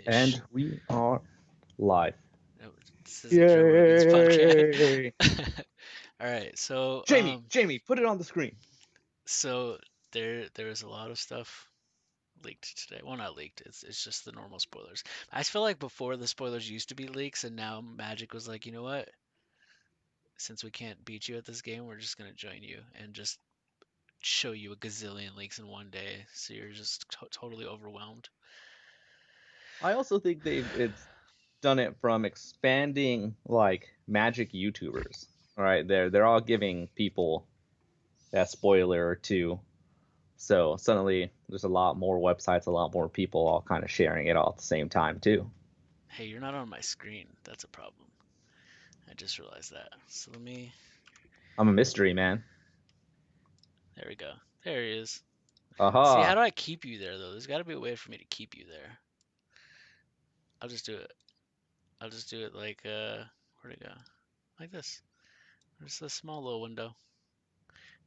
And we are live. No, this isn't Joe Rogan's podcast. Yay! All right, so Jamie, put it on the screen. so there is a lot of stuff leaked today. Well, not leaked. It's just the normal spoilers. I feel like before the spoilers used to be leaks, and now Magic was like, you know what? Since we can't beat you at this game, we're just gonna join you and just show you a gazillion leaks in one day, so you're just totally overwhelmed. I also think it's done it from expanding like Magic YouTubers. All right, they're all giving people that spoiler or two. So suddenly there's a lot more websites, a lot more people all kind of sharing it all at the same time too. Hey, you're not on my screen. That's a problem. I just realized that. So let me. I'm a mystery man. There we go. There he is. See, how Aha! do I keep you there though? There's got to be a way for me to keep you there. I'll just do it. I'll just do it like where'd it go? Like this. There's a small little window,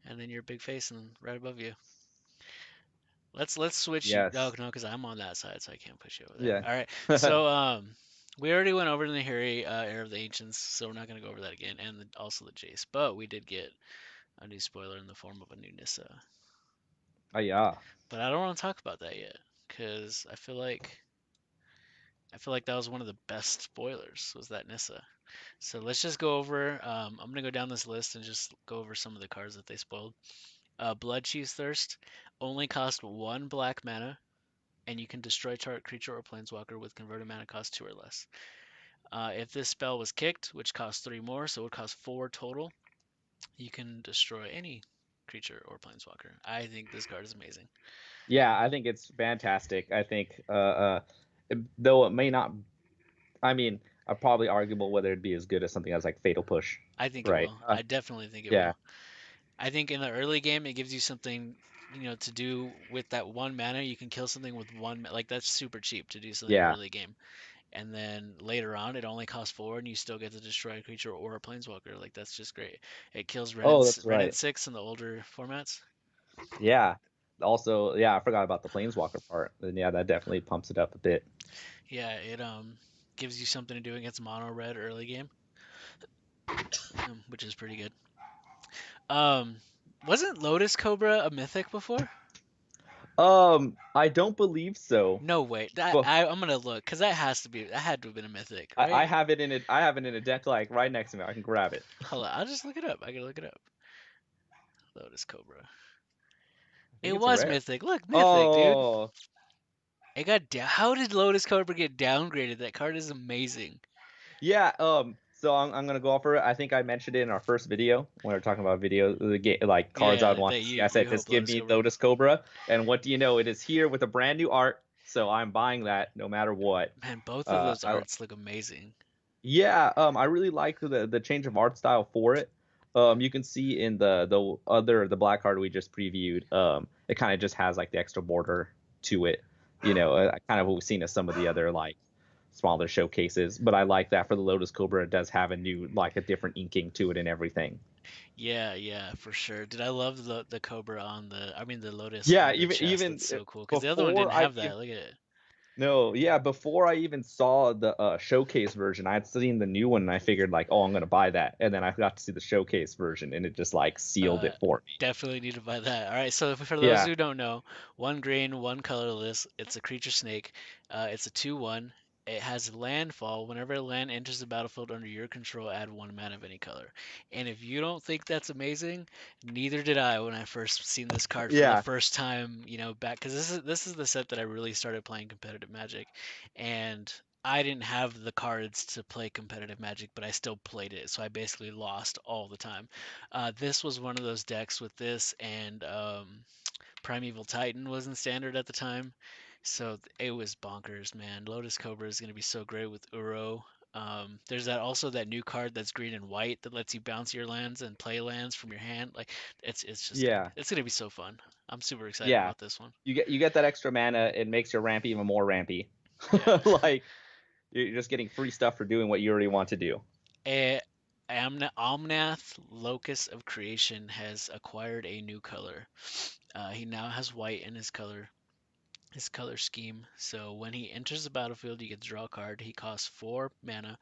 and then your big face and right above you. Let's switch you. Oh Yes. no, because I'm on that side, so I can't push you over there. Yeah. All right. So we already went over the Nahiri Era of the Ancients, so we're not gonna go over that again, and also the Jace. But we did get a new spoiler in the form of a new Nissa. Oh yeah. But I don't want to talk about that yet, because I feel like that was one of the best spoilers was that Nissa. So let's just go over. I'm gonna go down this list and just go over some of the cards that they spoiled. Blood Chief's Thirst only cost one black mana, and you can destroy target creature or planeswalker with converted mana cost two or less. If this spell was kicked, which costs three more, so it would cost four total, you can destroy any creature or planeswalker. I think this card is amazing. Yeah, I think it's fantastic. I think though it may not, I mean, probably arguable whether it'd be as good as something as like Fatal Push, I think it right? will. I definitely think it Yeah, will. I think in the early game it gives you something, to do with that one mana. You can kill something with one, like that's super cheap to do something yeah. early game. And then later on, it only costs four, and you still get to destroy a creature or a planeswalker. Like that's just great. It kills Oh, that's Ren right. at six in the older formats. Yeah. Also, yeah, I forgot about the Planeswalker part. And yeah, that definitely pumps it up a bit. Yeah, it gives you something to do against mono red early game, which is pretty good. Um, wasn't Lotus Cobra a mythic before? I don't believe so, No way. but I'm gonna look because that had to have been a mythic, I right? have it in it. I have it in a deck like right next to me. I can grab it. Hold on, I'll just look it up. I gotta look it up. Lotus Cobra. I think It it's a was rare. mythic. Look, mythic, dude. Oh, It got down. How did Lotus Cobra get downgraded? That card is amazing. yeah. So I'm gonna go off for it. I think I mentioned it in our first video when we were talking about video the game like cards I would Yeah, want that to see. I said you just hope give Lotus me Cobra. Lotus Cobra, and what do you know? It is here with a brand new art. So I'm buying that no matter what. Man, both of those I arts look amazing. Yeah, I really like the change of art style for it. You can see in the black card we just previewed. It kind of just has like the extra border to it. Kind of what we've seen as some of the other like smaller showcases. But I like that for the Lotus Cobra. It does have a new like a different inking to it and everything. Yeah, yeah, for sure. Did I love the Cobra on the Lotus Yeah, on the chest? even That's so cool. Because the other one before didn't I have that. Look at it. No, yeah, before I even saw the showcase version, I had seen the new one and I figured like, oh, I'm gonna buy that. And then I got to see the showcase version and it just like sealed Uh, it for me. Definitely need to buy that. All right, so for those Yeah. who don't know, one green, one colorless. It's a creature snake. It's a 2/1. It has landfall. Whenever a land enters the battlefield under your control, add one mana of any color. And if you don't think that's amazing, neither did I when I first seen this card for the Yeah. first time. Back because this is the set that I really started playing competitive Magic, and I didn't have the cards to play competitive Magic, but I still played it. So I basically lost all the time. This was one of those decks with this and Primeval Titan was in standard at the time. So it was bonkers, man. Lotus Cobra is going to be so great with Uro. There's that new card that's green and white that lets you bounce your lands and play lands from your hand. Like Yeah. it's gonna be so fun. I'm super excited Yeah. about this one. You get that extra mana, it makes your ramp even more rampy. Yeah. Like you're just getting free stuff for doing what you already want to do. Eh, Omnath, Locus of Creation, has acquired a new color. He now has white in his color. his color scheme. So when he enters the battlefield, you get to draw a card. He costs 4 mana,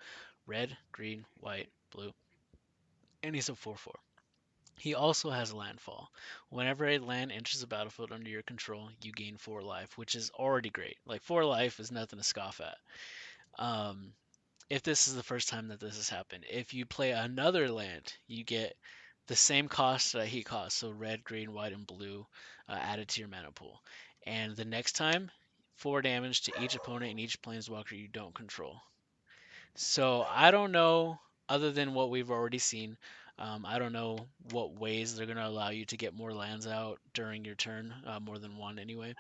red, green, white, blue, and he's a 4/4. He also has landfall. Whenever a land enters the battlefield under your control, you gain 4 life, which is already great. Like 4 life is nothing to scoff at. Um, if this is the first time that this has happened, if you play another land, you get the same cost that he costs, so red, green, white, and blue added to your mana pool. And the next time, 4 damage to each opponent and each planeswalker you don't control. So I don't know, other than what we've already seen. I don't know what ways they're going to allow you to get more lands out during your turn, more than one anyway.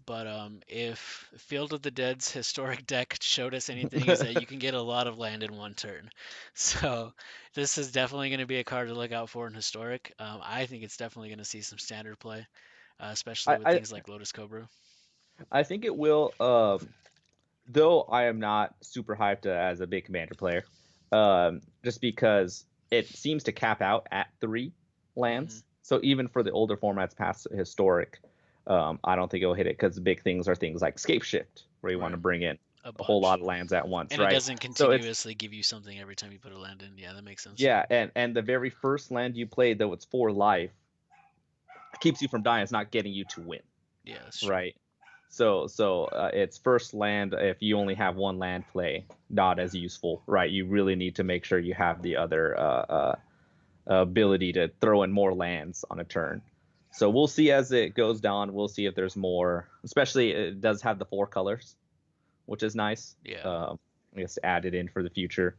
But if Field of the Dead's historic deck showed us anything, is that you can get a lot of land in one turn. So this is definitely going to be a card to look out for in historic. I think it's definitely going to see some standard play, especially I, with I things like Lotus Cobra. I think it will. Though I am not super hyped as a big Commander player, just because it seems to cap out at 3 lands. Hmm. So even for the older formats past historic, I don't think it'll hit it because the big things are things like Scape Shift, where you want to Right, bring in a a whole lot bunch. of lands at once, And it right? doesn't So it's continuously give you something every time you put a land in. Yeah, that makes sense. yeah, and the very first land you play, though it's 4 life, keeps you from dying. It's not getting you to win, Yeah, that's true. right? So it's first land. If you only have one land play, not as useful, right? You really need to make sure you have the other ability to throw in more lands on a turn. So we'll see as it goes down. We'll see if there's more. Especially it does have the 4 colors, which is nice. Yeah, I guess added in for the future.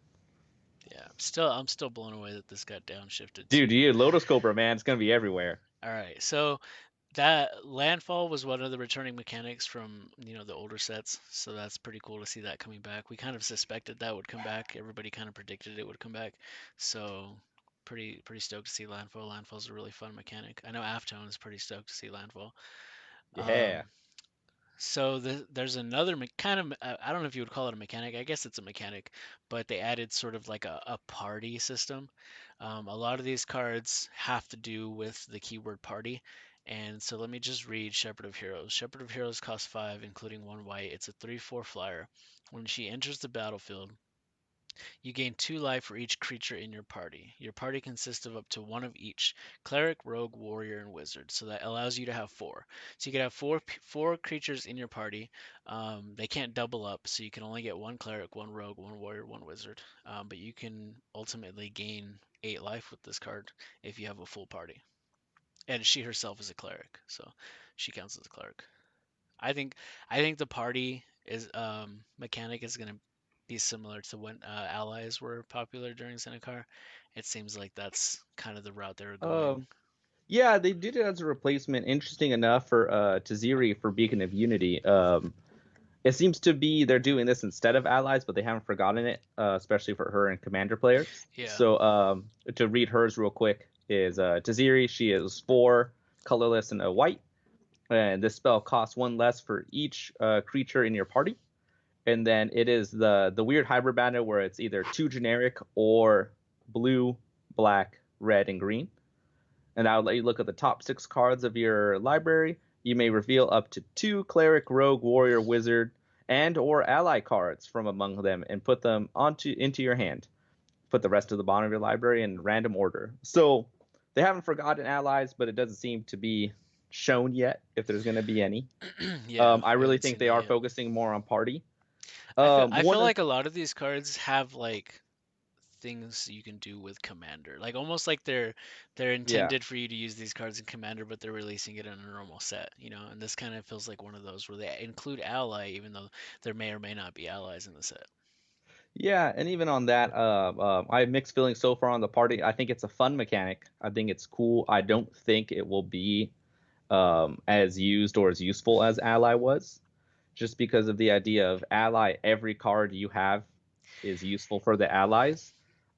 yeah. I'm still blown away that this got downshifted Dude, to. you Lotus Cobra, man, it's gonna be everywhere. All right, so that landfall was one of the returning mechanics from the older sets, so that's pretty cool to see that coming back. We kind of suspected that would come back. Everybody kind of predicted it would come back, so pretty stoked to see landfall. Landfall's a really fun mechanic. I know Aftone is pretty stoked to see landfall. Yeah. Um, So there's another kind of I don't know if you would call it a mechanic. I guess it's a mechanic, but they added sort of like a party system. A lot of these cards have to do with the keyword party. And so let me just read Shepherd of Heroes. Shepherd of Heroes costs 5, including 1 white. It's a 3/4 flyer. When she enters the battlefield, you gain 2 life for each creature in your party. Your party consists of up to one of each cleric, rogue, warrior, and wizard. So that allows you to have 4. So you can have four creatures in your party. They can't double up, so you can only get one cleric, one rogue, one warrior, one wizard. But you can ultimately gain 8 life with this card if you have a full party. And she herself is a cleric, so she counts as a cleric. I think I think the party is mechanic is going to be similar to when allies were popular during Zendikar. It seems like that's kind of the route they were going. Um, yeah, they did it as a replacement. Interesting enough for Taziri for Beacon of Unity. It seems to be they're doing this instead of allies, but they haven't forgotten it, especially for her and commander players. Yeah. So to read hers real quick is Taziri. She is 4 colorless and a white, and this spell costs 1 less for each creature in your party. And then it is the weird hybrid banner where it's either 2 generic or blue, black, red, and green. And I'll let you look at the top 6 cards of your library. You may reveal up to 2 cleric, rogue, warrior, wizard, and or ally cards from among them and put them onto into your hand. Put the rest of the bottom of your library in random order. So they haven't forgotten allies, but it doesn't seem to be shown yet if there's going to be any. Yeah, I we really haven't think seen they that are yet. focusing more on party. I One feel of like a lot of these cards have like things you can do with Commander. Like almost like they're yeah, intended for you to use these cards in Commander, but they're releasing it in a normal set. And this kind of feels like one of those where they include ally, even though there may or may not be allies in the set. yeah, and even on that, I have mixed feelings so far on the party. I think it's a fun mechanic. I think it's cool. I don't think it will be as used or as useful as Ally was, just because of the idea of Ally. Every card you have is useful for the allies.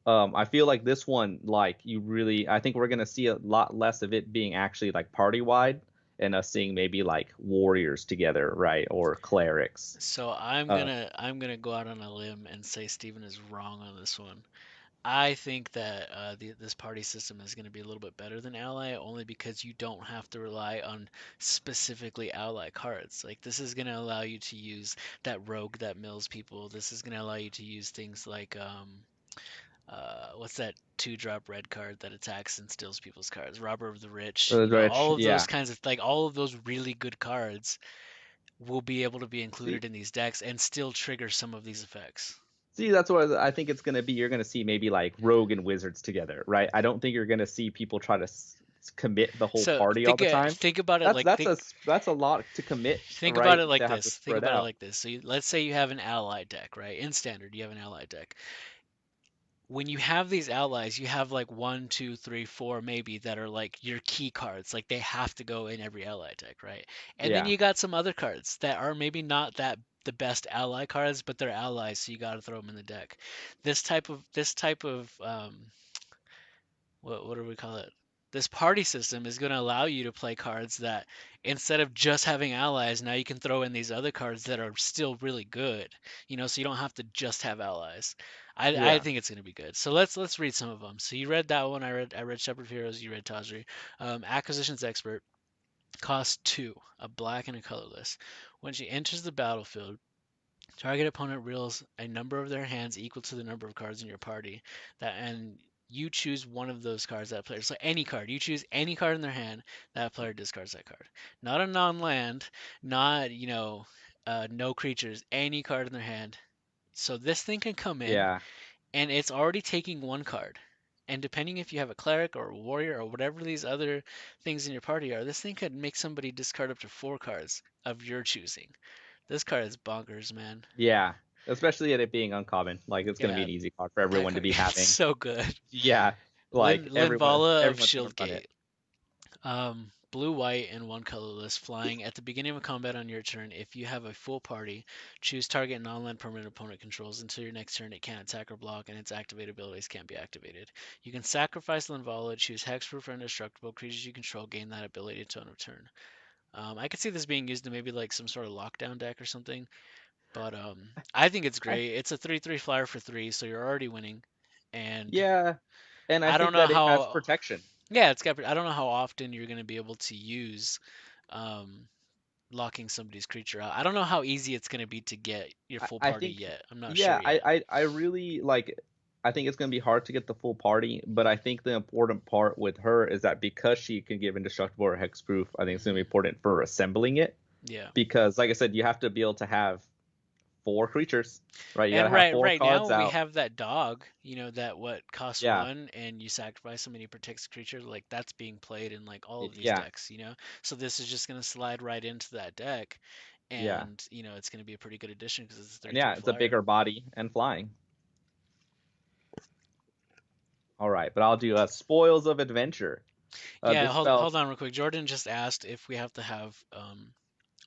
I feel like this one, like you really, I think we're gonna see a lot less of it being actually like party wide, and us seeing maybe like warriors together, right, or clerics. So I'm Uh, gonna I'm gonna go out on a limb and say Steven is wrong on this one. I think that this party system is going to be a little bit better than ally, only because you don't have to rely on specifically ally cards. Like this is going to allow you to use that rogue that mills people. This is going to allow you to use things like what's that 2-drop red card that attacks and steals people's cards? Robber of the Rich. You know, Rich, all of those yeah. kinds of like all of those really good cards will be able to be See, included in these decks and still trigger some of these effects. that's what I think it's gonna be. You're gonna see maybe like rogue and wizards together, right? I don't think you're gonna see people try to commit the whole So party all the time. think about it That's like that's a that's a lot to commit, think about right? it like To have to this. Think spread about it out. like this. So let's say you have an ally deck, right? In standard, you have an ally deck. When you have these allies, you have like one, two, three, four, maybe that are like your key cards. Like they have to go in every ally deck, right? And then Yeah, you got some other cards that are maybe not that the best ally cards, but they're allies, so you got to throw them in the deck. This type of what do we call it? This party system is going to allow you to play cards that instead of just having allies, now you can throw in these other cards that are still really good. You know, so you don't have to just have allies. I yeah. think it's going to be good. So let's read some of them. So you read that one. I read Shepherd of Heroes. You read Tazri. Acquisitions Expert costs 2, a black and a colorless. When she enters the battlefield, target opponent reveals a number of their hands equal to the number of cards in your party. And you choose one of those cards that player. So any card. You choose any card in their hand, that player discards that card. Not a non-land, not, no creatures, any card in their hand. So this thing can come in Yeah, and it's already taking one card. And depending if you have a cleric or a warrior or whatever these other things in your party are, this thing could make somebody discard up to 4 cards of your choosing. This card is bonkers, man. yeah. Especially at it being uncommon, like it's gonna be Yeah, an easy card for that everyone to card be it's having. so good. Yeah, like Linvala of everyone's gonna run it. Shieldgate. Blue, white, and one colorless flying. At the beginning of combat on your turn, if you have a full party, choose target non-land permanent opponent controls. Until your next turn, it can't attack or block, and its activated abilities can't be activated. You can sacrifice Linvala, choose hexproof or indestructible. Creatures you control gain that ability until end of turn. I could see this being used in maybe like some sort of lockdown deck or something, but I think it's I, great. It's a 3/3 flyer for 3, so you're already winning. And yeah, and I I don't think know that it has how. protection. Yeah, it's got. I don't know how often you're going to be able to use um, locking somebody's creature out. I don't know how easy it's going to be to get your full I party think, yet. I'm not sure yeah, yet. I really like. I think it's going to be hard to get the full party, but I think the important part with her is that because she can give indestructible or hexproof, I think it's going to be Hmm. important for assembling it. Yeah. Because, like I said, you have to be able to have 4 creatures, right? You got to And have four right now cards we out. have that dog, that what costs Yeah, 1 and you sacrifice him and he protects the creature. Like that's being played in like all of these yeah, decks. So this is just going to slide right into that deck, yeah, and it's going to be a pretty good addition because it's a and 3/3 yeah, it's a flyer. bigger body and flying. All right, but I'll do Spoils of Adventure. Yeah, This hold spell, on real quick. Jordan just asked if we have to have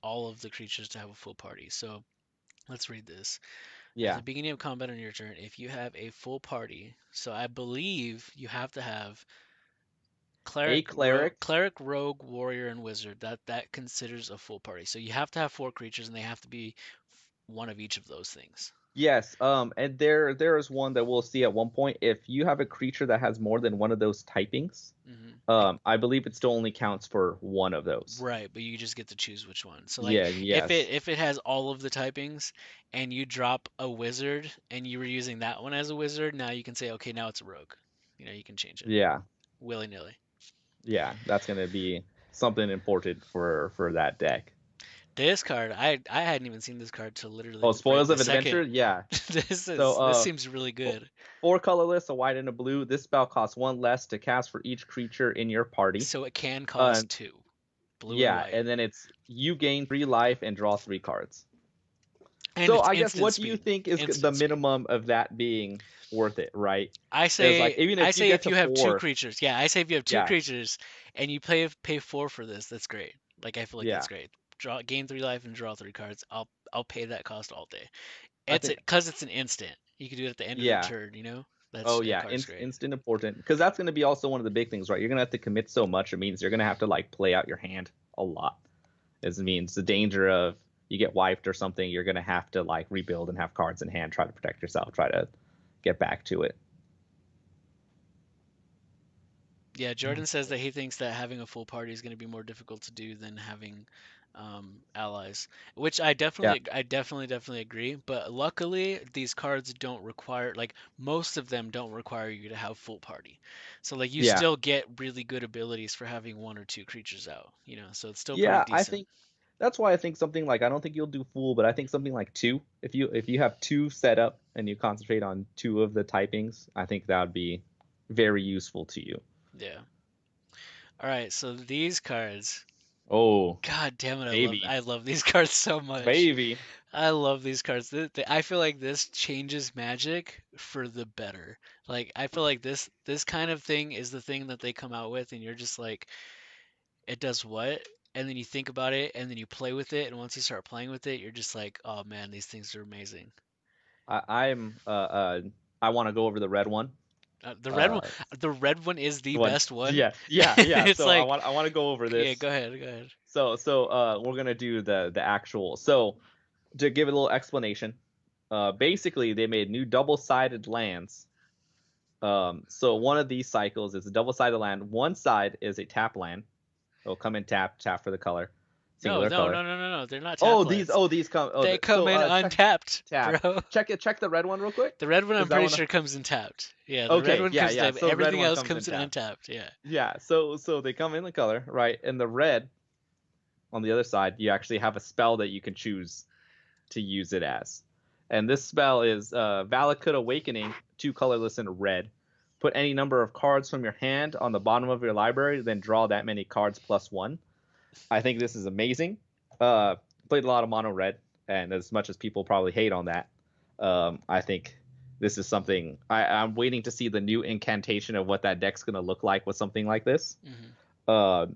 all of the creatures to have a full party. So let's read this. At yeah, the beginning of combat on your turn, if you have a full party, so I believe you have to have a cleric. cleric, rogue, warrior, and wizard. That considers a full party. So you have to have 4 creatures, and they have to be one of each of those things. Yes, and there is one that we'll see at one point. If you have a creature that has more than one of those typings, Like I believe it still only counts for one of those. right, but you just get to choose which one. So like Yeah, yes, if it has all of the typings and you drop a wizard and you were using that one as a wizard, now you can say okay, now it's a rogue. You can change it yeah, willy-nilly. yeah. That's gonna be something important for that deck. This card, I hadn't even seen this card till literally Oh, right Spoils of this Adventure. second. Yeah. So This seems really fo- good. 4 colorless, a white and a blue. This spell costs 1 less to cast for each creature in your party. So it can Uh, cost 2, blue and yeah, white, and then it's you gain 3 life and draw 3 cards. and So it's I guess instant what do you speed. think is the Instant speed. minimum of that being worth it, right? I Is like say even I if you say get if to you have two 4, creatures, yeah, I say if you have two yeah, creatures and you pay 4 for this, that's great. Like I feel like that's yeah. great. Gain 3 life and draw 3 cards. I'll pay that cost all day. I It's think because it's an instant. You can do it at the end of your yeah. turn. Oh That yeah, card's great. instant important because that's going to be also one of the big things, right? You're going to have to commit so much. It means you're going to have to like play out your hand a lot. It means the danger of you get wiped or something. You're going to have to like rebuild and have cards in hand, try to protect yourself, try to get back to it. Yeah, Jordan says that he thinks that having a full party is going to be more difficult to do than having allies, which Yeah, definitely agree. But luckily, these cards don't require, like, most of them don't require you to have full party. So like you yeah, still get really good abilities for having one or two creatures out, so it's still pretty yeah. I decent. think that's why I think something like I don't think you'll do full, but I think something like two. If you have two set up and you concentrate on two of the typings, I think that would be very useful to you. Yeah. All right, so these cards, Oh, God damn it, baby, I love these cards so much. baby. I love these cards. I feel like this changes Magic for the better. Like I feel like this kind of thing is the thing that they come out with, and you're just like, it does what? And then you think about it, and then you play with it, and once you start playing with it, you're just like, oh man, these things are amazing. I'm I want to go over the red one. The red one, Uh, the red one is the the one. best one. Yes, yeah. It's So like, I want to go over yeah, this. go ahead, go ahead. So we're gonna do the actual. So to give it a little explanation, basically they made new double-sided lands. So one of these cycles is a double-sided land. One side is a tap land. It'll come in tap for the color, No, singular no, color. no, no, no, no. They're not tap Oh, lands. these come. They come So in check untapped, tab. bro. Check the red one real quick. The red one, I'm Is that pretty one? sure, comes in tapped. Yeah, the red Okay, one yeah, comes in yeah. tapped. So the red Everything one else comes comes in in tab. untapped. Yeah. Yeah, so they come in the color, right? And the red on the other side, you actually have a spell that you can choose to use it as. And this spell is Valakut Awakening, two colorless and red. Put any number of cards from your hand on the bottom of your library, then draw that many cards plus one. I think this is amazing. Uh, Played a lot of mono red, and as much as people probably hate on that, I think this is something I'm waiting to see the new incantation of what that deck's going to look like with something like this. Hmm. Uh,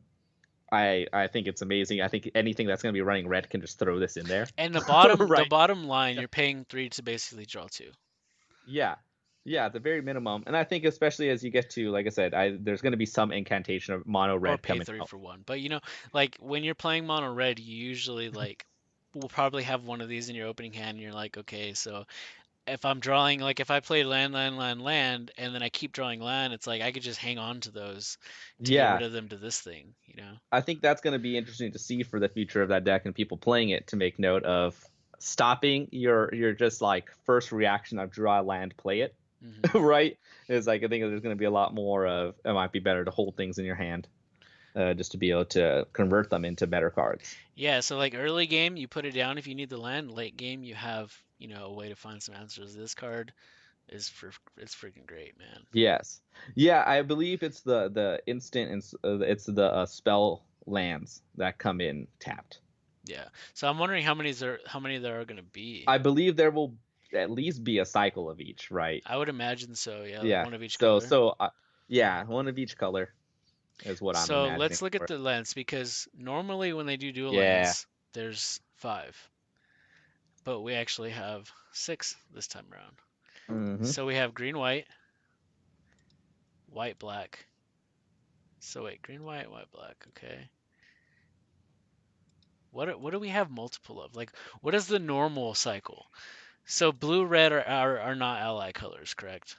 I think it's amazing. I think anything that's going to be running red can just throw this in there, And the right? bottom line, Yeah, you're paying three to basically draw two, yeah, yeah. At the very minimum, and I think especially as you get to, like I said, there's going to be some incantation of mono or red pay coming three out. for one. But like when you're playing mono red, you usually like will probably have one of these in your opening hand, and you're like, okay, so if I'm drawing, like if I play land, and then I keep drawing land, it's like I could just hang on to those to get rid Yeah, of them to this thing. I think that's going to be interesting to see for the future of that deck and people playing it to make note of stopping your just like first reaction of draw land, play it, Hmm. right? Is like I think there's going to be a lot more of it might be better to hold things in your hand just to be able to convert them into better cards. Yeah, so like early game, you put it down if you need the land. Late game, you have, a way to find some answers. This card it's freaking great, man. Yes, yeah, I believe it's the instant and it's the spell lands that come in tapped. Yeah. So I'm wondering how many there are gonna be. I believe there will at least be a cycle of each, right? I would imagine so, yeah, like Yeah. one of each So color. so yeah, one of each color is what I'm So imagining let's look at for. the lands because normally when they do dual Yeah. lands, there's five, but we actually have six this time around. Hmm. So we have green, white, white, black. So wait, green, white, black. Okay. What do we have multiple of? Like, what is the normal cycle? So blue, red are not ally colors, correct?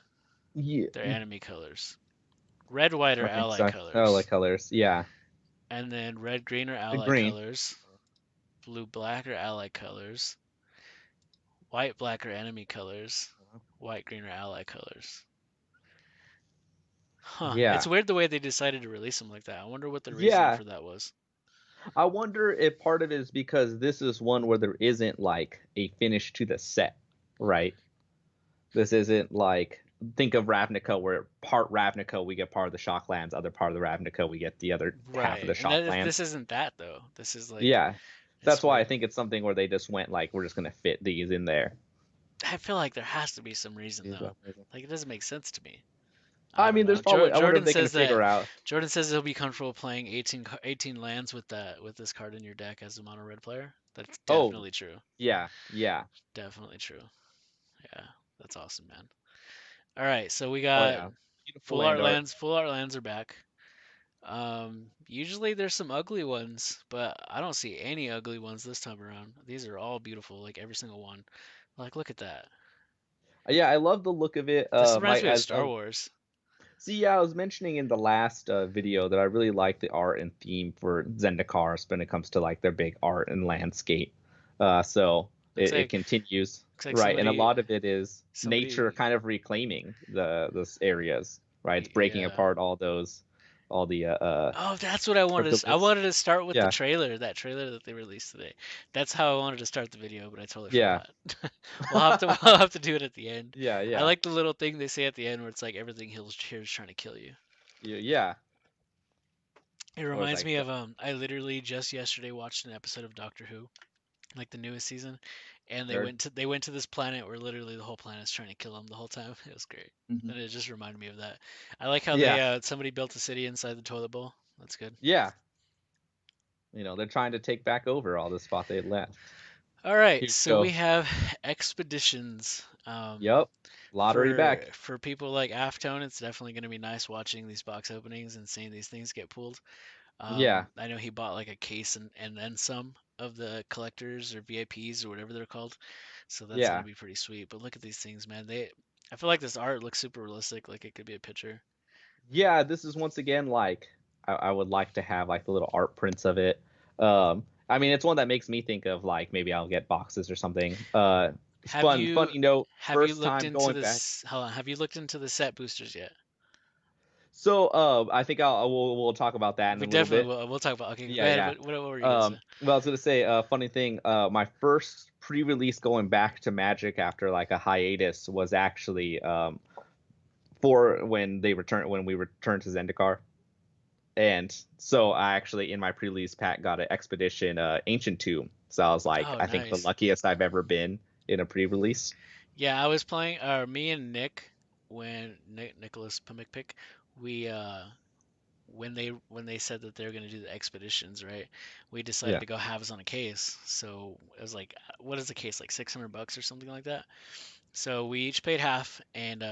Yeah. They're enemy colors. Red, white are I think ally so. Oh, like colors. colors. Yeah. And then red, green are ally Green. colors. Blue, black are ally colors. White, black are enemy colors. White, green are ally colors. Huh. It's Yeah. weird the way they decided to release them like that. I wonder what the reasoning Yeah. for that was. I wonder if part of it is because this is one where there isn't like a finish to the set, right? This isn't like think of Ravnica where part Ravnica we get part of the Shocklands, other part of the Ravnica we get the other half of Right. the And this Shocklands. isn't that though. This is like Yeah. it's That's why I weird. think it's something where they just went like we're just gonna fit these in there. I feel like there has to be some reason though. Like it doesn't make sense to me. I I don't mean, know. there's probably. I wonder if Jordan they can says that figure out. Jordan says he'll be comfortable playing 18 lands with this card in your deck as a mono red player. That's Oh, definitely true. yeah, yeah. Definitely true. Yeah, that's awesome, man. All right, so we Oh got yeah. Beautiful full land art art. lands. Full art lands are back. Usually there's some ugly ones, but I don't see any ugly ones this time around. These are all beautiful, like every single one. Like, look at that. Yeah, I love the look of it. This My reminds me of as Star Wars. See, yeah, I was mentioning in the last video that I really like the art and theme for Zendikar when it comes to like their big art and landscape. So Looks it like continues, looks like right? And a somebody lot of it is nature somebody kind of reclaiming those areas, right? It's breaking yeah. apart all the Oh, that's what I wanted to. I cryptoliths. wanted to start with the Yeah, trailer, that trailer that they released today. That's how I wanted to start the video, but I totally yeah, forgot. We'll have to do it at the end. yeah, I yeah. like the little thing they say at the end where it's like everything here is trying to kill you. Yeah. It Or it's reminds like me of I literally just yesterday watched an episode of Doctor Who, like the newest season, and they're. they went to this planet where literally the whole planet's trying to kill them the whole time. It was great, Mhm. and it just reminded me of that. I like how Yeah, they somebody built a city inside the toilet bowl. That's good. yeah. They're trying to take back over all the spot they left. All right, Here you so we go. have expeditions. Yep. Lottery back. For people like Aftone, it's definitely going to be nice watching these box openings and seeing these things get pulled. Yeah. I know he bought like a case and then some of the collectors or VIPs or whatever they're called, so that's going to Yeah. be pretty sweet. But look at these things, man. I feel like this art looks super realistic, like it could be a picture. Yeah, this is once again like I would like to have like the little art prints of it. I mean, it's one that makes me think of like maybe I'll get boxes or something. Have Fun, you funny note. have you First looked time into going back. this? Hold on, have you looked into the set boosters yet? So, I think we'll talk about that in We a little definitely bit. will. We'll talk about. Okay, go Yeah, ahead. yeah. What were you gonna say? Well, I was gonna say, funny thing. My first pre-release going back to Magic after like a hiatus was actually for when we returned to Zendikar. And so I actually in my pre-release pack got an expedition ancient tomb. So I was like, Oh, I think the nice. luckiest I've ever been in a pre-release. Yeah, I was playing. Me and Nick, when Nicholas Pimikpik, we when they said that they were gonna do the expeditions, right? We decided Yeah. to go halves on a case. So it was like, what is the case, like $600 or something like that? So we each paid half, and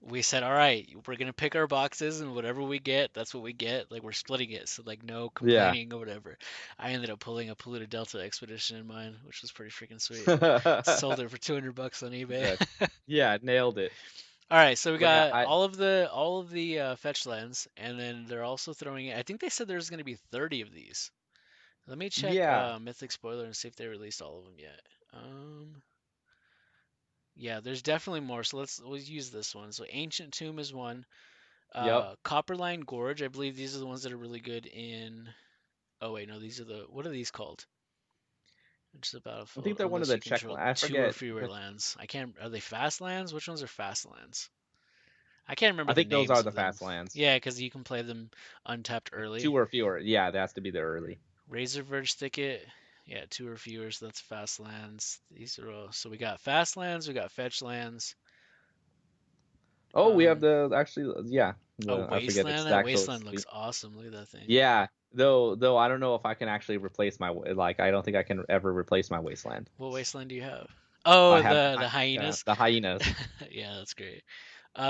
we said, all right, we're gonna pick our boxes, and whatever we get, that's what we get. Like we're splitting it, so like no Yeah. complaining or whatever. I ended up pulling a Polluted Delta expedition in mine, which was pretty freaking sweet. Sold it for $200 on eBay. Yeah. Yeah, nailed it. All right, so we But yeah, got all of the fetch lands, and then they're also throwing in. I think they said there's going to be 30 of these. Let me check yeah. Mythic Spoiler and see if they released all of them yet. Yeah, there's definitely more. So we'll use this one. So Ancient Tomb is one. Yep. Copperline Gorge. I believe these are the ones that are really good in. Oh wait, no, these are the. What are these called? It's the I think battlefield. they're one of Unless the you control I two or forget. fewer lands. I can't. Are they fast lands? Which ones are fast lands? I can't remember I the think those are names the of them. fast lands. Yeah, because you can play them untapped Like early. two or fewer. Yeah, that has to be the early. Razor Verge Thicket. Yeah, two or fewer, so that's fast lands. These are all. So we got fast lands, we got fetch lands. Oh, we have Um, the actually, yeah. oh, The I forget Wasteland. it's That actually. Wasteland looks awesome. Look at that thing. Yeah, though I don't know if I can actually replace my like I don't think I can ever replace my wasteland. What Wasteland do you have? I Oh, have the hyenas. the hyenas. Yeah, that's great.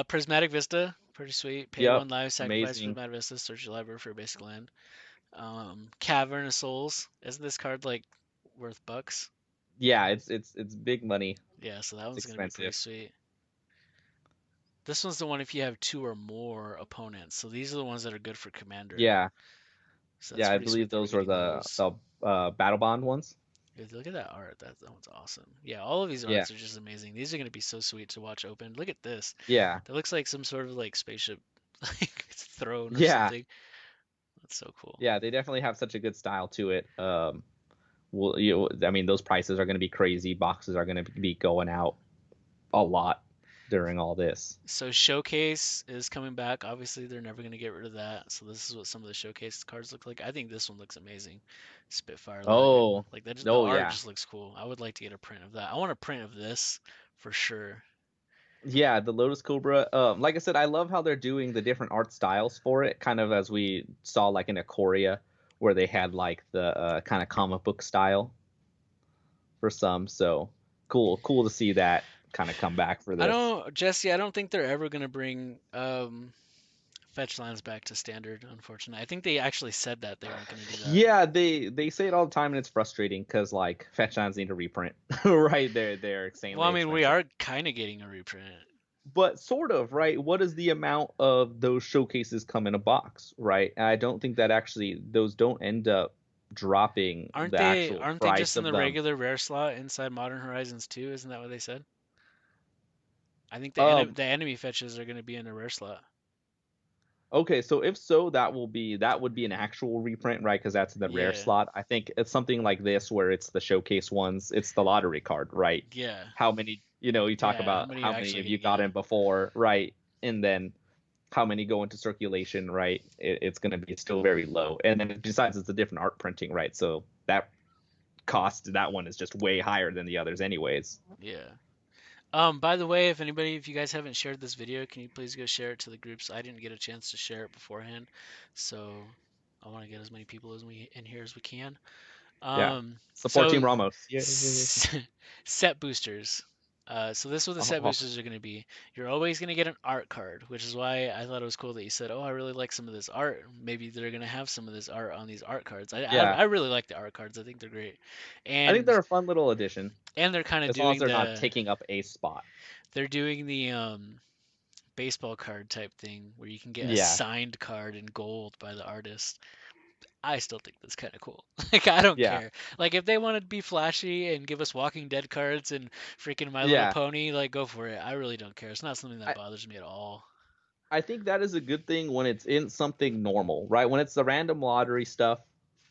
Prismatic Vista, pretty sweet. Pay Yep, one life, sacrifice amazing. Prismatic Vista, search your library for a basic land. Cavern of Souls. Isn't this card like worth bucks? Yeah, it's big money. Yeah, so that It's one's gonna be pretty expensive. sweet. This one's the one if you have two or more opponents. So these are the ones that are good for commander. Yeah, So that's yeah, I pretty sweet believe that we're those were getting those. the battle bond ones. Dude, look at that art. That one's awesome. Yeah, all of these Yeah, arts are just amazing. These are gonna be so sweet to watch open. Look at this. yeah, That looks like some sort of like spaceship like throne or yeah, something. That's so cool. yeah. They definitely have such a good style to it. Well, I mean, those prices are going to be crazy. Boxes are going to be going out a lot during all this. So Showcase is coming back. Obviously, they're never going to get rid of that. So this is what some of the Showcase cards look like. I think this one looks amazing. Spitfire Lagoon. Oh, Like that, the oh art yeah. just looks cool. I would like to get a print of that. I want a print of this for sure. Yeah, the Lotus Cobra. Like I said, I love how they're doing the different art styles for it, kind of as we saw like in Ikoria, where they had like the kind of comic book style for some. So cool to see that kind of come back for I this. don't, Jesse. I don't think they're ever going to bring fetch lands back to standard. Unfortunately, I think they actually said that they weren't going to do that. Yeah, they say it all the time, and it's frustrating because like fetch lands need to reprint, right? They're Well, I insanely mean, we expensive. are kind of getting a reprint. but sort of, right? What is the amount of those showcases come in a box, right? And I don't think that actually those don't end up dropping Aren't the they actual aren't they price just in of the them. regular rare slot inside Modern Horizons 2? Isn't that what they said? I think Um, the enemy fetches are going to be in a rare slot. okay, so if so, that would be an actual reprint, right? Because that's the rare Yeah. slot. I think it's something like this where it's the showcase ones, it's the lottery card, right? Yeah. How many, you talk Yeah, how about many are how many actually of going you to get got in in? before, right? And then how many go into circulation, right? It's going to be still very low. And then besides, it's a different art printing, right? So that cost, that one is just way higher than the others, anyways. Yeah. By the way, if you guys haven't shared this video, can you please go share it to the groups? I didn't get a chance to share it beforehand, so I want to get as many people as we in here as we can. Yeah. Support So Team Ramos. Yeah. set boosters. So this is what the set Oh, boosters are going to be. You're always going to get an art card, which is why I thought it was cool that you said, "Oh, I really like some of this art. Maybe they're going to have some of this art on these art cards." yeah. I really like the art cards. I think they're great, I think and they're a fun little addition, they're kind of as long as doing they're not taking up a spot. the baseball card type thing where you can get a Yeah. signed card in gold by the artist. I still think that's kind of cool. Like, I don't Yeah. care. Like, if they want to be flashy and give us Walking Dead cards and freaking My Little Yeah. Pony, like, go for it. I really don't care. It's not something that I, bothers me at all. I think that is a good thing when it's in something normal, right? When it's the random lottery stuff,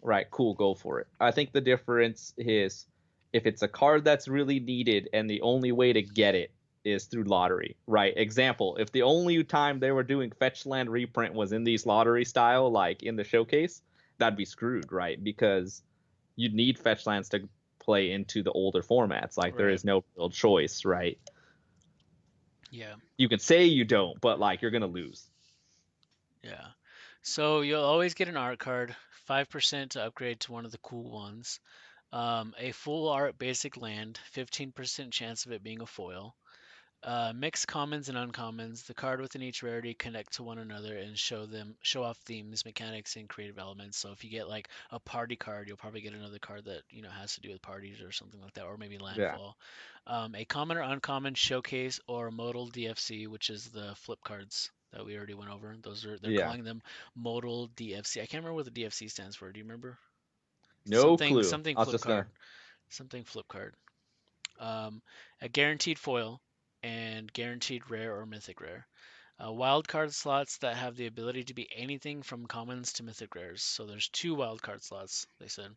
right? Cool, go for it. I think the difference is if it's a card that's really needed and the only way to get it is through lottery, right? Example, if the only time they were doing fetch land reprint was in these lottery style, like in the showcase, that'd be screwed, right? Because you'd need fetch lands to play into the older formats. Like there Right. is no real choice, right? Yeah. You can say you don't, but like you're gonna lose. Yeah. So you'll always get an art card, 5% to upgrade to one of the cool ones. A full art basic land, 15% chance of it being a foil. Mix commons and uncommons. The card within each rarity connect to one another and show off themes, mechanics, and creative elements. So if you get like a party card, you'll probably get another card that has to do with parties or something like that, or maybe Yeah, landfall. A common or uncommon showcase or modal DFC, which is the flip cards that we already went over. They're yeah. calling them modal DFC. I can't remember what the DFC stands for. Do you remember? No clue. Something I was flip just gonna. card. Something flip card. A guaranteed foil, and guaranteed rare or mythic rare. Wildcard slots that have the ability to be anything from commons to mythic rares. So there's two wildcard slots, they said.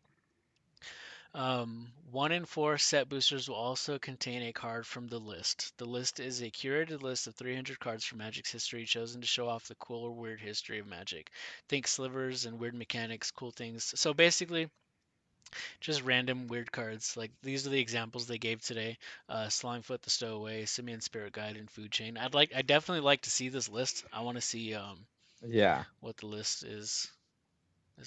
1 in 4 set boosters will also contain a card from the list. The list is a curated list of 300 cards from Magic's history, chosen to show off the cool or weird history of Magic. Think slivers and weird mechanics, cool things. So basically, just random weird cards. Like these are the examples they gave today: Slimefoot, the Stowaway, Simian Spirit Guide, and Food Chain. I definitely like to see this list. I want to see Yeah. what the list is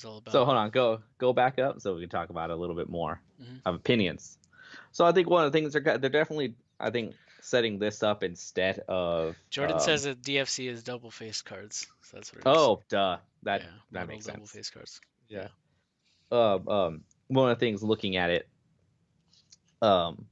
all So about. hold on, go back up so we can talk about it a little bit more hmm of opinions. So I think one of the things they're definitely, I think, setting this up instead of Jordan says that DFC is double face cards, so that's what it is. oh duh, that Yeah, that modal makes double sense. face cards. Yeah. Yeah. One of the things looking at it, um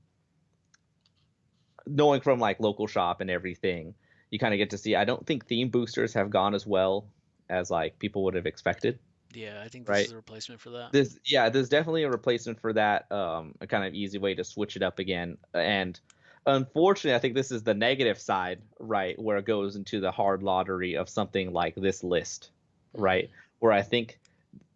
knowing from like local shop and everything, you kind of get to see. I don't think theme boosters have gone as well as like people would have expected, Yeah, I think this is right? a replacement for that. There's definitely a replacement for that. A kind of easy way to switch it up again. And unfortunately, I think this is the negative side, right, where it goes into the hard lottery of something like this list, right, hmm where I think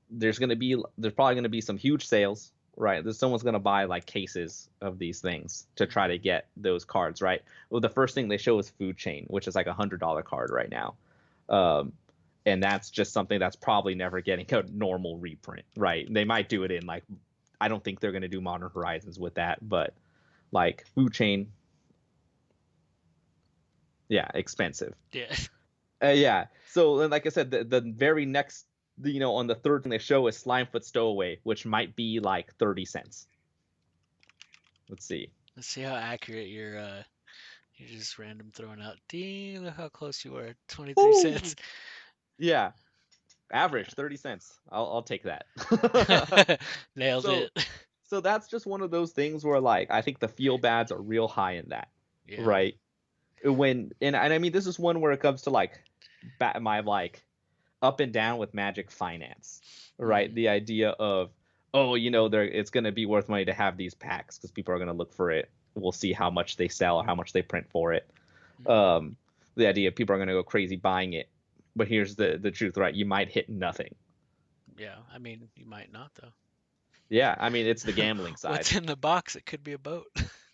there's probably gonna be some huge sales, right? There's someone's gonna buy like cases of these things to try to hmm get those cards, right? Well, the first thing they show is Food Chain, which is like $100 card right now. Um, and that's just something that's probably never getting a normal reprint, right? They might do it in like, I don't think they're going to do Modern Horizons with that, but like Food Chain, yeah, expensive. Yeah. Yeah. So then, like I said, the very next, on the third thing they show is Slimefoot Stowaway, which might be like 30 cents. Let's see. Let's see how accurate you're just random throwing out. Dang, look how close you were. 23 cents. Ooh. Yeah. Average 30 cents. I'll take that. Nailed so it. so that's just one of those things where like I think the feel bads are real high in that, Yeah. right? and I mean this is one where it comes to like my like up and down with Magic finance, right? Mm, The idea of, oh, there it's going to be worth money to have these packs because people are going to look for it. We'll see how much they sell or how much they print for it. mm, Um, the idea of people are going to go crazy buying it, but here's the truth, right? You might hit nothing. yeah, I mean, you might not Yeah, I mean it's the though. gambling side. What's in the box? It could be a boat.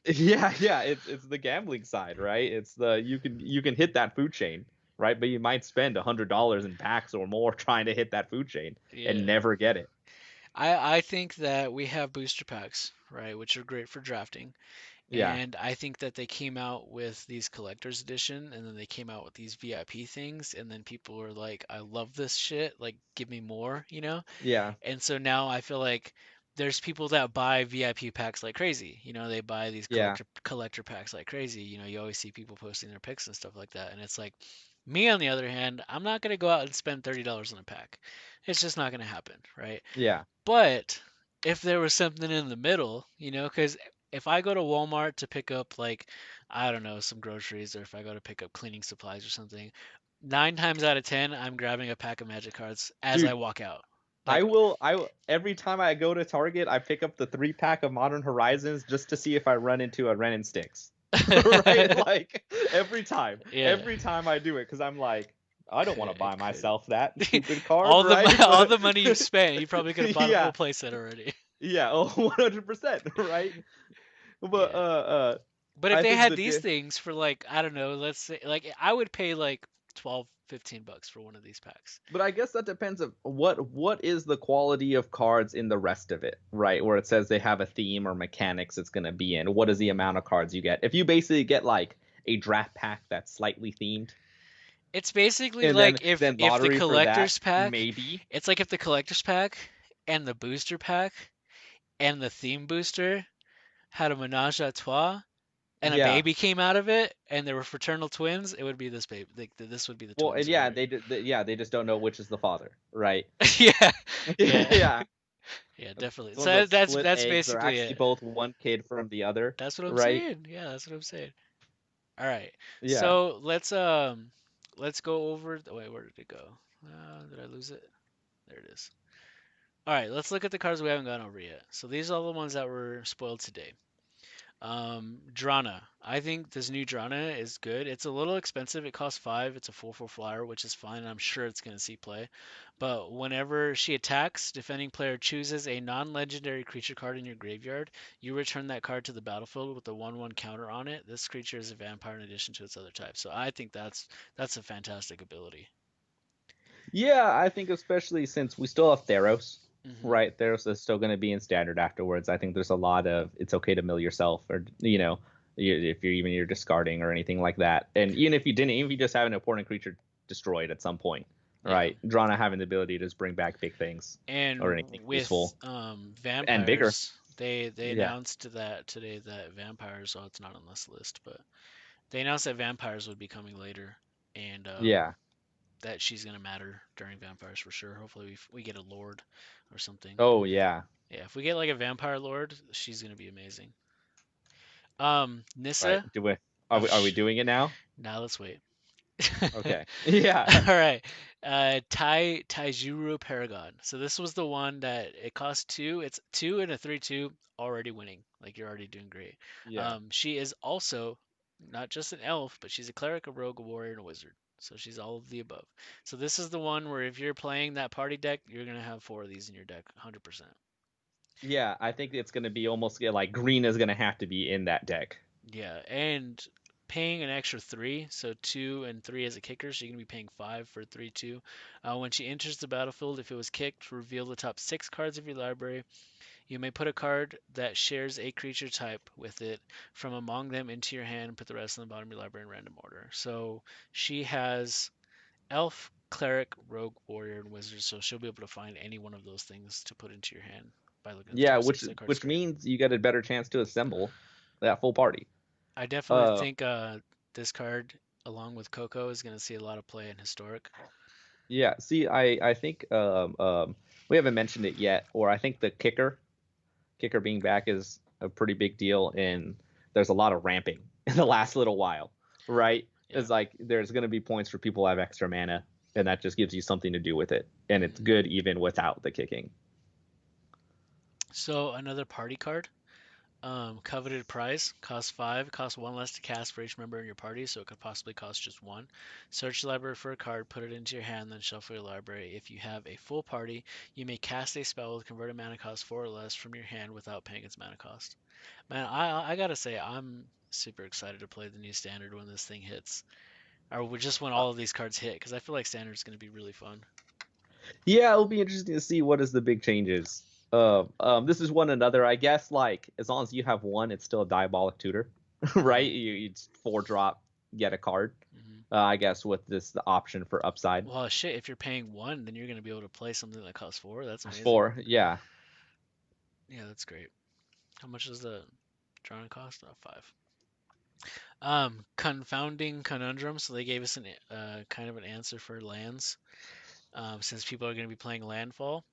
Yeah, it's the gambling side, right? It's the you can hit that food chain, right? But you might spend $100 in packs or more trying to hit that food chain and Yeah. never get it. I think that we have booster packs, right, which are great for drafting. Yeah, And I think that they came out with these collector's edition and then they came out with these VIP things and then people were like, I love this shit, like give me more, you know? yeah, And so now I feel like there's people that buy VIP packs like crazy. You know, they buy these yeah, collector packs like crazy. You know, you always see people posting their picks and stuff like that. And it's like me on the other hand, I'm not gonna go out and spend $30 on a pack. It's just not gonna happen, right? yeah. But if there was something in the middle, you know, because if I go to Walmart to pick up like I don't know some groceries, or if I go to pick up cleaning supplies or something, 9 times out of 10, I'm grabbing a pack of Magic cards as I Dude, walk out. I Like, will. Every time I go to Target, I pick up the 3 pack of Modern Horizons just to see if I run into a Ren and Sticks. Right? Like yeah, every time I do it, because I'm like, I don't want to buy it could. myself that stupid card, right? All But the money you've spent, you probably could have bought a yeah, full playset already. yeah, oh, 100%, right? But Yeah. But if I they think had the these things for like, I don't know, let's say like I would pay like 12, $15 for one of these packs. But I guess that depends of what is the quality of cards in the rest of it, right? Where it says they have a theme or mechanics it's going to be in. What is the amount of cards you get? If you basically get like a draft pack that's slightly themed, It's basically and like then if the lottery for that, collector's pack, maybe. it's like if the collector's pack and the booster pack and the theme booster had a menage a trois and a Yeah. baby came out of it and they were fraternal twins, it would be this baby. Like this would be the Well, twins and right yeah, here. they just don't know which is the father, right? Yeah, yeah, Yeah. yeah, definitely. Well, the So split that's eggs are basically actually it. both one kid from the other, That's what I'm right? saying. Yeah, that's what I'm saying. All right. Yeah. So let's go over. Wait, where did it go? Did I lose it? There it is. All right, let's look at the cards we haven't gone over yet. So these are all the ones that were spoiled today. Drana. I think this new Drana is good. It's a little expensive. It costs 5. It's a 4/4 flyer, which is fine. I'm sure it's going to see play. But whenever she attacks, defending player chooses a non-legendary creature card in your graveyard. You return that card to the battlefield with a 1/1 counter on it. This creature is a vampire in addition to its other types. So I think that's a fantastic ability. Yeah, I think especially since we still have Theros, Hmm. right? Theros is still going to be in standard afterwards. I think there's a lot of it's okay to mill yourself, or if you're discarding or anything like that. And even if you didn't, even if you just have an important creature destroyed at some point, Yeah. right? Drana having the ability to just bring back big things or And anything useful with and bigger. vampires, they Yeah, announced that today that vampires. Oh, it's not on this list, but they announced that vampires would be coming later, and yeah. that she's gonna matter during vampires for sure. Hopefully, we get a lord or something. Oh yeah, Yeah, if we get like a vampire lord, she's gonna be amazing. right. Nissa. Do we Oh, are we doing it now? now let's wait. Okay. Yeah, All right. Taijuru Paragon. So this was the one that it cost 2. It's 2 and a 3/2 already winning. Like you're already doing great. yeah. She is also not just an elf, but she's a cleric, a rogue, a warrior, and a wizard. So she's all of the above. So this is the one where if you're playing that party deck, you're gonna have 4 of these in your deck, 100%. Yeah, I think it's going to be almost like green is going to have to be in that deck. Yeah, and paying an extra 3, so 2 and 3 as a kicker, so you're going to be paying 5 for 3/2. When she enters the battlefield, if it was kicked, reveal the top 6 cards of your library. You may put a card that shares a creature type with it from among them into your hand and put the rest on the bottom of your library in random order. So she has elf, cleric, rogue, warrior, and wizard, so she'll be able to find any one of those things to put into your hand by looking at the Yeah, top which 6. That card's which great. means you get a better chance to assemble that full party. I definitely Uh, think this card, along with Coco, is going to see a lot of play in Historic. yeah. See, I think we haven't mentioned it yet, or I think the kicker being back is a pretty big deal, and there's a lot of ramping in the last little while. right? Yeah. It's like there's going to be points for people who have extra mana, and that just gives you something to do with it, and it's Hmm. good even without the kicking. So another party card. Coveted Prize costs 5, costs 1 less to cast for each member in your party, so it could possibly cost just 1. Search your library for a card, put it into your hand, then shuffle your library. If you have a full party, you may cast a spell with converted mana cost 4 or less from your hand without paying its mana cost. Man, I gotta say, I'm super excited to play the new standard when this thing hits. Or just when Uh, all of these cards hit, because I feel like standard is going to be really fun. yeah, it'll be interesting to see what is the big changes. Yeah. This is one another. I guess like as long as you have one, it's still a diabolic tutor, right? Hmm. You 4 drop, get a card. Hmm. I guess with this the option for upside. Well, shit, if you're paying 1, then you're going to be able to play something that costs 4. That's amazing. 4, Yeah, that's great. How much does the drawing cost? Oh, 5. Confounding conundrum. So they gave us an kind of an answer for lands. Since people are going to be playing landfall.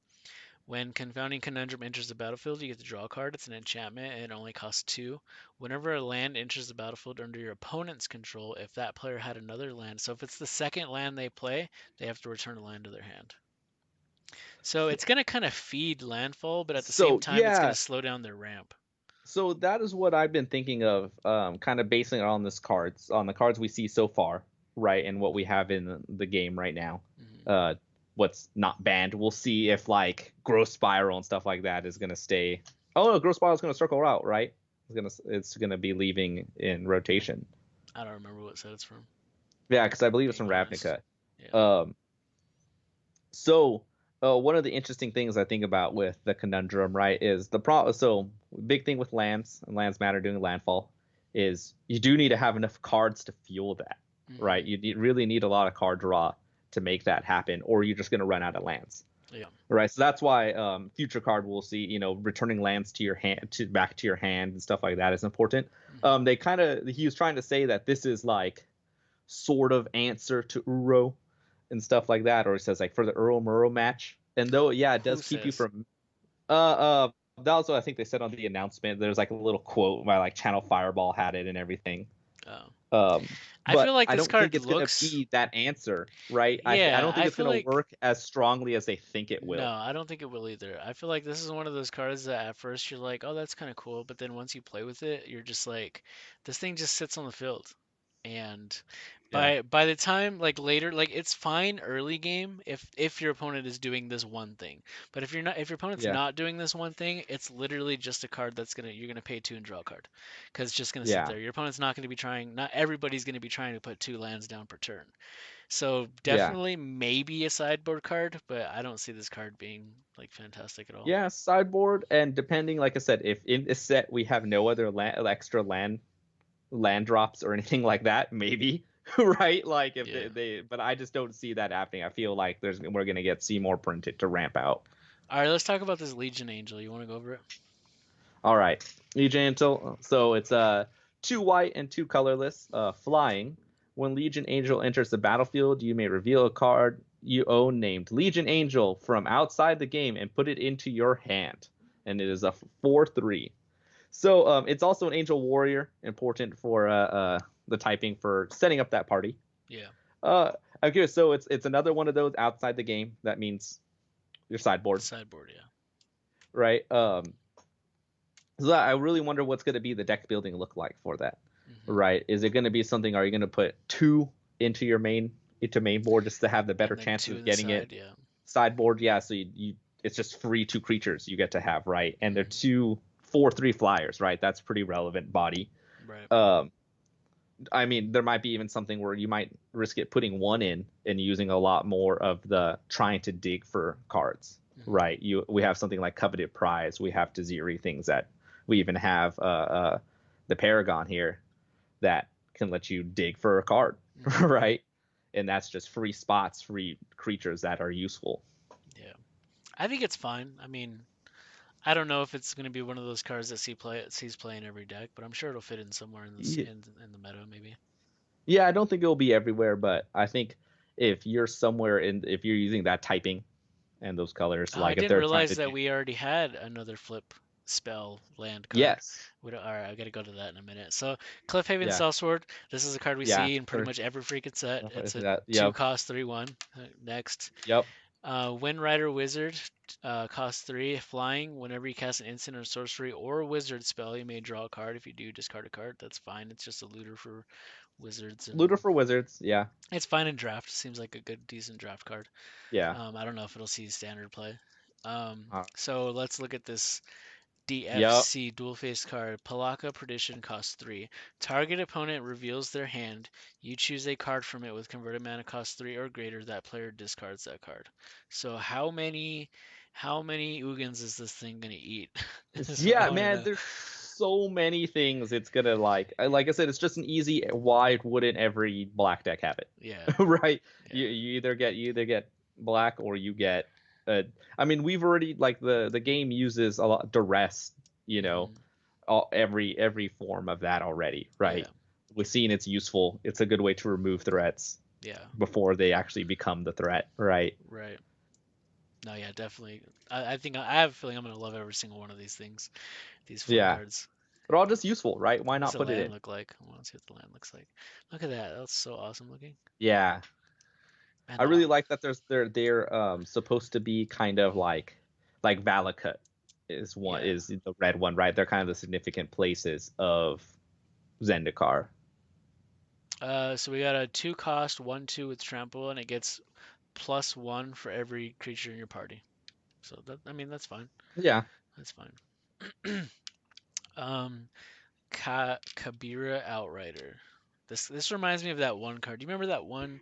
When Confounding Conundrum enters the battlefield, you get to draw a card. It's an enchantment and it only costs 2. Whenever a land enters the battlefield under your opponent's control, if that player had another land, so if it's the second land they play, they have to return a land to their hand. So it's going to kind of feed landfall, but at the same So time, it's going yeah, to slow down their ramp. so that is what I've been thinking of, kind of basing it on the cards we see so far, right, and what we have in the game right now. Hmm. Uh, what's not banned. We'll see if like Growth Spiral and stuff like that is gonna stay. Oh no, Growth Spiral is gonna circle out, right? It's gonna be leaving in rotation. I don't remember what set it's from, Yeah, because I believe it's being from honest. Ravnica. Yeah. Um, So, one of the interesting things I think about with the conundrum, right, is the problem. So, big thing with lands and lands matter doing landfall is you do need to have enough cards to fuel that, right? Hmm. Really need a lot of card draw to make that happen, or you're just going to run out of lands, Yeah. right? So that's why future card will see, returning lands to your hand, back to your hand and stuff like that is important. Hmm. He was trying to say that this is like sort of answer to Uro and stuff like that, or it says like for the Uro Muro match. And though, yeah, it Who does keep you says? from. That was what I think they said on the announcement. There's like a little quote by like Channel Fireball had it and everything. Oh. Um, I feel but like I this don't think card it's gonna looks. be that answer, right? I Yeah, don't think I it's feel gonna like. work as strongly as they think it No, will. I don't think it will either. I feel like this is one of those cards that at first you're like, oh, that's kind of cool, but then once you play with it, you're just like, this thing just sits on the field. And Yeah, by the time like later, like it's fine early game if your opponent is doing this one thing. But if your opponent's yeah, not doing this one thing, it's literally just a card that's gonna you're gonna pay 2 and draw a card. Because it's just gonna sit yeah, there. Your opponent's not gonna be trying, not everybody's gonna be trying to put 2 lands down per turn. So yeah. definitely maybe a sideboard card, but I don't see this card being like fantastic at all. Yeah, sideboard, and depending, like I said, if in this set we have no other extra land drops or anything like that, maybe, right? Like if Yeah. but I just don't see that happening. I feel like we're gonna get Seymour printed to ramp out. All right, let's talk about this Legion Angel. You want to go over it? All right, Legion Angel. So it's 2 white and 2 colorless, flying. When Legion Angel enters the battlefield, you may reveal a card you own named Legion Angel from outside the game and put it into your hand. And it is a 4/3. So it's also an Angel Warrior, important for the typing for setting up that party. Yeah. Uh, okay, so it's another one of those outside the game. That means your sideboard, Sideboard, yeah. right? So I really wonder what's going to be the deck building look like for that, Hmm. right? Is it going to be something? Are you going to put 2 into your main board just to have the better And then chances 2 of in the getting it? side, yeah. Sideboard, yeah. So you it's just free 2 creatures you get to have, right? And they're Hmm. 2/4/3 flyers, right? That's pretty relevant body. Right. Um, I mean, there might be even something where you might risk it putting 1 in and using a lot more of the trying to dig for cards, Hmm. right? We have something like Coveted Prize. We have Taziri, things that we even have the Paragon here that can let you dig for a card, Hmm. right? And that's just free spots, free creatures that are useful. Yeah. I think it's fine. I mean, I don't know if it's going to be one of those cards that sees play in every deck, but I'm sure it'll fit in somewhere in this Yeah, in the meta maybe. yeah, I don't think it'll be everywhere, but I think if you're using that typing and those colors, Oh, I like if didn't they're trying realize to that do. we already had another flip spell land card. Yes. All right, I gotta go to that in a minute. So Cliffhaven Yeah. Sellsword. This is a card we Yeah. see in pretty much every freaking set. It's a two Yep. cost 3/1. Next, Yep. Wind Rider Wizard. Cost 3 flying. Whenever you cast an instant or sorcery or wizard spell, you may draw a card. If you do, discard a card. That's fine. It's just a looter for wizards, Looter and for Wizards. Yeah. it's fine in draft. Seems like a good, decent draft card. Yeah. I don't know if it'll see standard play. Uh, So let's look at this yep. DFC dual face card. Palaka Perdition costs 3. Target opponent reveals their hand. You choose a card from it with converted mana cost 3 or greater. That player discards that card. So how many Ugins is this thing gonna eat? Is what I Yeah, want to man. know. There's so many things it's gonna like I said, it's just an easy. Why wouldn't every black deck have it? Yeah, Right. yeah. You either get black or you get. I mean, we've already like the game uses a lot duress. You know, Hmm. every form of that already. Yeah, Right. We've seen it's useful. It's a good way to remove threats yeah. before they actually become the threat. Right. Right. No, yeah, definitely. I think I have a feeling I'm gonna love every single one of these things. These four Yeah. cards. They're all just useful, right? Why What's not the put it land in? look like? I want to see what the land looks like. Look at that. That's so awesome looking. Yeah. Man, I that. really like that they're supposed to be kind of like Valakut Yeah. is the red one, right? They're kind of the significant places of Zendikar. So we got a 2 cost 1/2 with trample, and it gets +1 for every creature in your party. So that, I mean, that's fine. Yeah. That's fine. um, Kabira Outrider. This reminds me of that one card. Do you remember that one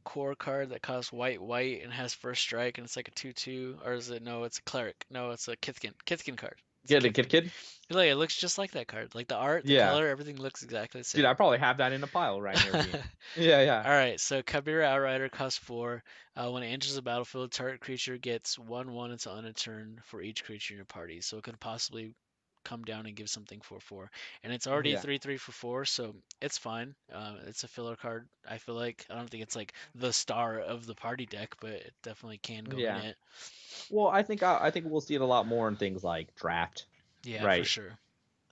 core card that costs white and has first strike and it's like a 2/2, or is it, no, it's a cleric. No, it's a Kithkin card. It's a Yeah, the Kid Kithkin. Kid. Like, it looks just like that card. Like the art, the Yeah. color, everything looks exactly the Dude, same. I probably have that in a pile right near me. Yeah, yeah. All right, so Kabira Outrider costs 4. When it enters the battlefield, target creature gets 1/1 until end of turn for each creature in your party. So it could possibly come down and give something for 4. And it's already Yeah. 3/3 for 4, so it's fine. It's a filler card. I feel like I don't think it's like the star of the party deck, but it definitely can go in Yeah. it. Well, I think we'll see it a lot more in things like draft, Yeah, for right? sure,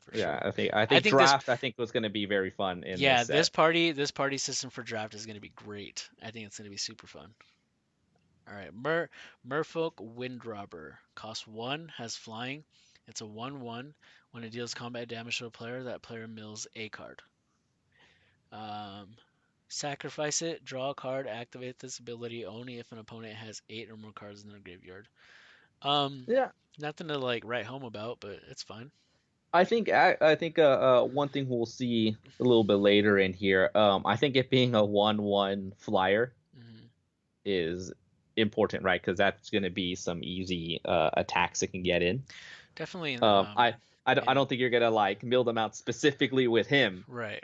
for Yeah, sure. I I think think this, draft was going to be very fun in this yeah, set. this party system for draft is going to be great. I think it's going to be super fun. All right, Merfolk Windrobber costs 1, has flying. It's a 1/1. When it deals combat damage to a player, that player mills a card. Um, Sacrifice it, draw a card, activate this ability only if an opponent has 8 or more cards in their graveyard. Um, Yeah. Nothing to like write home about, but it's fine. I think one thing we'll see a little bit later in here. I think it being a 1/1 flyer Hmm. is important, right? Because that's going to be some easy attacks it can get in. Definitely in Um, I I in don't think you're gonna like mill them out specifically with him, right.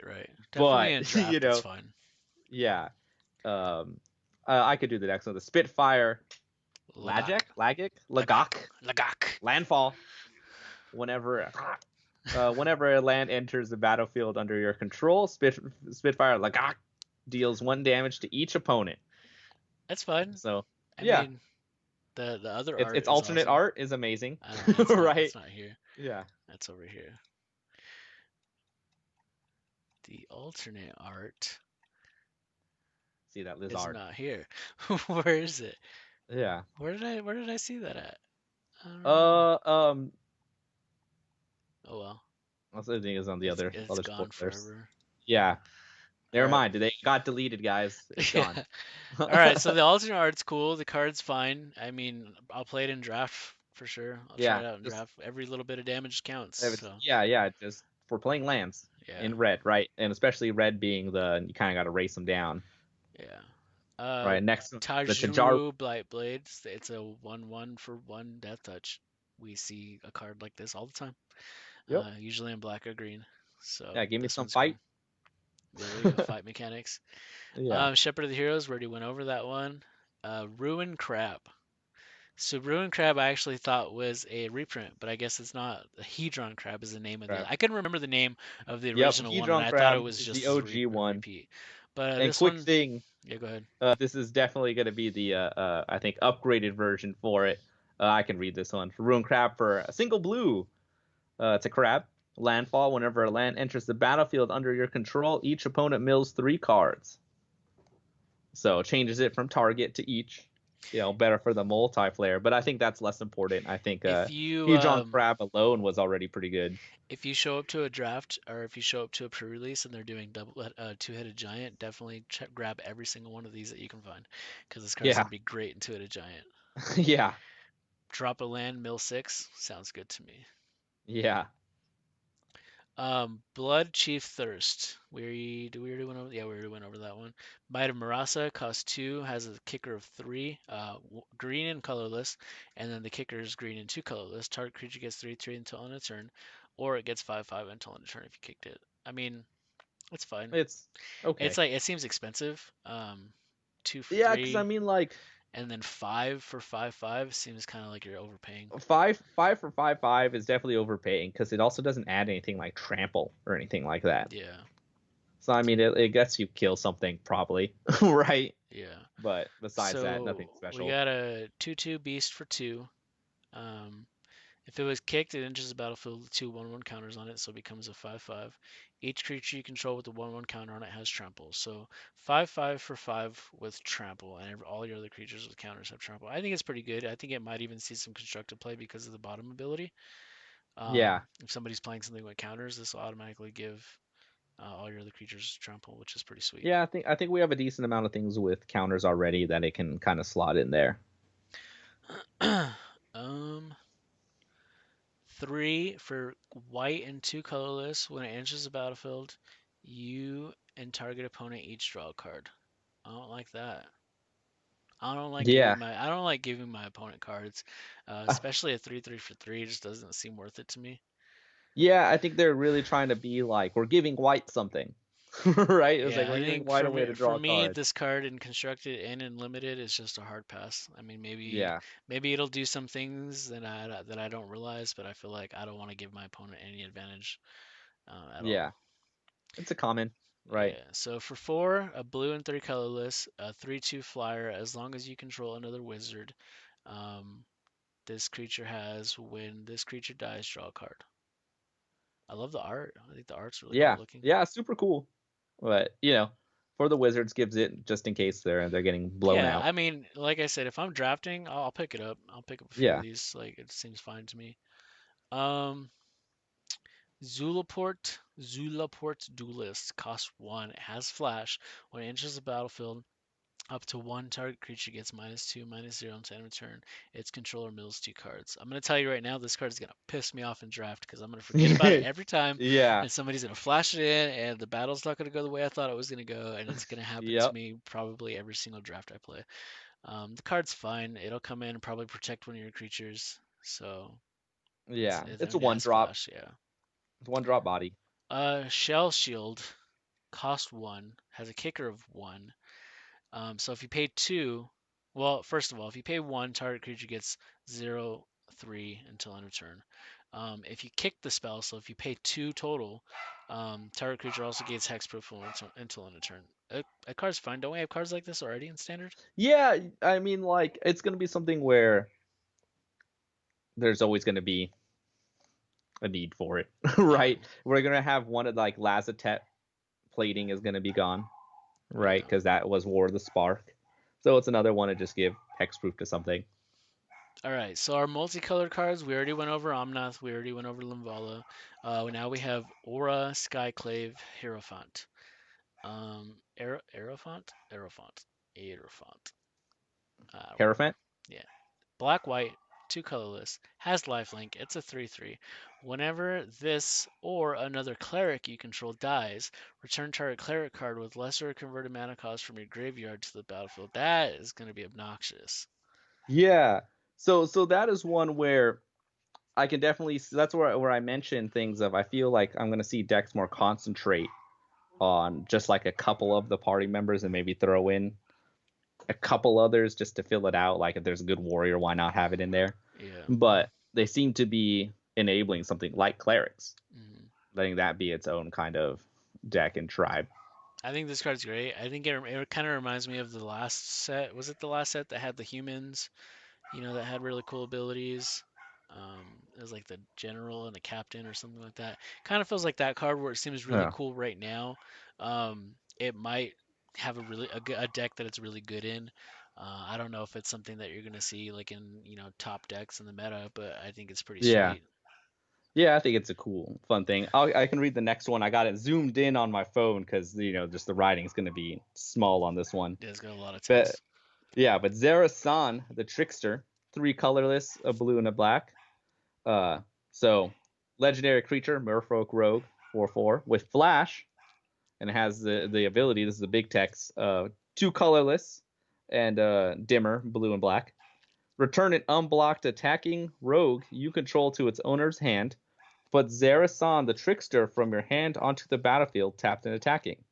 Definitely in but draft, it's fine. yeah. Um, I could do the next one. The Spitfire, Lagak, Lagak, Lagak. landfall. Whenever whenever a land enters the battlefield under your control, Spitfire Lagak deals 1 damage to each opponent. That's fine. So I yeah, mean, the other it's art it's is alternate awesome. art is amazing, I don't. It's not. right? It's not here. Yeah. That's over here. The alternate art See that is lizard. not here. Where is it? Yeah. Where did I see that at? I don't remember. Uh um Oh well. Also, the thing is on the It's other gone spoilers. forever. Yeah. All Never right. mind. They got deleted, guys. It's gone. Yeah. All right. So the alternate art's cool. The card's fine. I mean, I'll play it in draft for sure. I'll try Yeah. it out in Just draft. Every little bit of damage counts. if it's So yeah. Just for playing lands yeah, in red, right? And especially red being you kind of got to race them down, yeah. right? Next, the Tajar. Tajuru Blight Blades. It's a 1/1 for 1 death touch. We see a card like this all the time. Yep. Usually in black or green. So Yeah. Give me this some one's cool. fight. There you go, fight mechanics. Yeah. Shepherd of the Heroes, we already went over that one. Ruin Crab. So Ruin Crab I actually thought was a reprint, but I guess it's not. Hedron Crab is the name of the. Crab. I couldn't remember the name of the Yep. original one, and Hedron I thought it Crab was is just the as OG a one. repeat. But And this quick one, thing, yeah, go ahead. this is definitely going to be the I think upgraded version for it. I can read this one. Ruin Crab for a single blue. It's a crab. Landfall. Whenever a land enters the battlefield under your control, each opponent mills 3 cards. So changes it from target to each. Better for the multiplayer. But I think that's less important. I think If you Huge on Crab alone was already pretty good. if you show up to a draft or if you show up to a pre-release and they're doing two-headed giant, definitely grab every single one of these that you can find because this card's Yeah. gonna be great in two-headed giant. Yeah. Drop a land, mill six, sounds good to me. Yeah. Blood Chief Thirst. We already went over? Yeah, we already went over that one. Bite of Marasa costs 2, has a kicker of 3, green and colorless, and then the kicker is green and 2 colorless. Target creature gets 3/3 until end of turn, or it gets 5/5 until end of turn if you kicked it. I mean, it's fine. It's It's okay. like it seems expensive. 2 for Yeah, because I 3, mean, like, and then 5 for 5/5 seems kind of like you're overpaying. five for 5/5 is definitely overpaying because it also doesn't add anything like trample or anything like that. Yeah, So I mean, it gets you kill something probably, right? yeah. But besides that, nothing So we special. got a 2/2 beast for 2. Um, if it was kicked, it enters the battlefield with 2/1/1 counters on it, so it becomes a 5/5. Each creature you control with a 1/1 counter on it has trample. So 5/5 for 5 with trample, and all your other creatures with counters have trample. I think it's pretty good. I think it might even see some constructive play because of the bottom ability. Yeah, If somebody's playing something with counters, this will automatically give all your other creatures trample, which is pretty sweet. yeah. I think we have a decent amount of things with counters already that it can kind of slot in there. um, 3 for white and 2 colorless. When it enters the battlefield, you and target opponent each draw a card. I don't like that. Yeah, I don't like giving my opponent cards, uh, especially a 3/3 for 3. It just doesn't seem worth it to me. yeah. I think they're really trying to be like we're giving white something, right? It was like Yeah, we're I giving think white a way to for draw a me, card. this card in constructed and in limited is just a hard pass. I mean, Yeah, maybe it'll do some things that I don't realize, but I feel like I don't want to give my opponent any advantage at all. yeah. It's a common, right? Yeah, so for 4, a blue and 3 colorless, a 3/2 flyer, as long as you control another wizard, um, this creature has when this creature dies, draw a card. I love the art. I think the art's really cool Yeah, looking. yeah. Super cool. But for the Wizards, gives it just in case they're getting blown Yeah, out. I mean, like I said, if I'm drafting, I'll pick it up. I'll pick up a few of Yeah. these. Like it seems fine to me. Um, Zulaport Duelist costs 1. It has flash. When it enters the battlefield, up to 1 target creature gets -2, -0 until end of turn. Its controller mills 2 cards. I'm going to tell you right now, this card is going to piss me off in draft because I'm going to forget about it every time, Yeah. and somebody's going to flash it in, and the battle's not going to go the way I thought it was going to go, and it's going to happen to Yep. me probably every single draft I play. The card's fine. It'll come in and probably protect one of your creatures, so Yeah. It's a it one has drop. flash, yeah. It's one drop body. Shell Shield cost 1, has a kicker of 1. So if you pay 2, well, first of all, if you pay 1, target creature gets 0/3 until end of turn. If you kick the spell, so if you pay 2 total, target creature also gains hexproof until end of turn. A card's fine. Don't we have cards like this already in standard? Yeah, I mean, like it's gonna be something where there's always gonna be a need for it, Yeah, right? We're gonna have one of like Lazatet plating is gonna be gone, right? yeah. Because that was War of the Spark. So it's another one to just give hexproof to something. All right, so our multicolored cards, we already went over Omnath, we already went over Limvala. Now we have Aura, Skyclave, Hierophant. Aerophant. I don't know. Hierophant. Yeah. Black, white, 2 colorless, has lifelink. It's a 3/3. Whenever this or another cleric you control dies, return target cleric card with lesser converted mana cost from your graveyard to the battlefield. That is going to be obnoxious. Yeah. So that is one where I can definitely that's where I mentioned things of I feel like I'm gonna see decks more concentrate on just like a couple of the party members and maybe throw in a couple others just to fill it out. Like if there's a good warrior, why not have it in there? Yeah. But they seem to be enabling something like clerics, Mhm. letting that be its own kind of deck and tribe. I think this card's great. I think it kind of reminds me of the last set. Was it the last set that had the humans? that had really cool abilities. It was like the general and the captain or something like that. Kind of feels like that card where it seems really Yeah. cool right now. It might have a deck that it's really good in. I don't know if it's something that you're gonna see like in top decks in the meta, but I think it's pretty Yeah. sweet. Yeah, I think it's a cool, fun thing. I can read the next one. I got it zoomed in on my phone because just the writing's going to be small on this one. Yeah, it's got a lot of But text. yeah, but Zerasan, the trickster, 3 colorless, a blue and a black. Uh, so legendary creature, Merfolk Rogue, 4/4 with flash, and it has the ability. This is a big text. 2 colorless and dimmer, blue and black. Return an unblocked attacking rogue you control to its owner's hand. Put Zerasan the trickster from your hand onto the battlefield, tapped and attacking.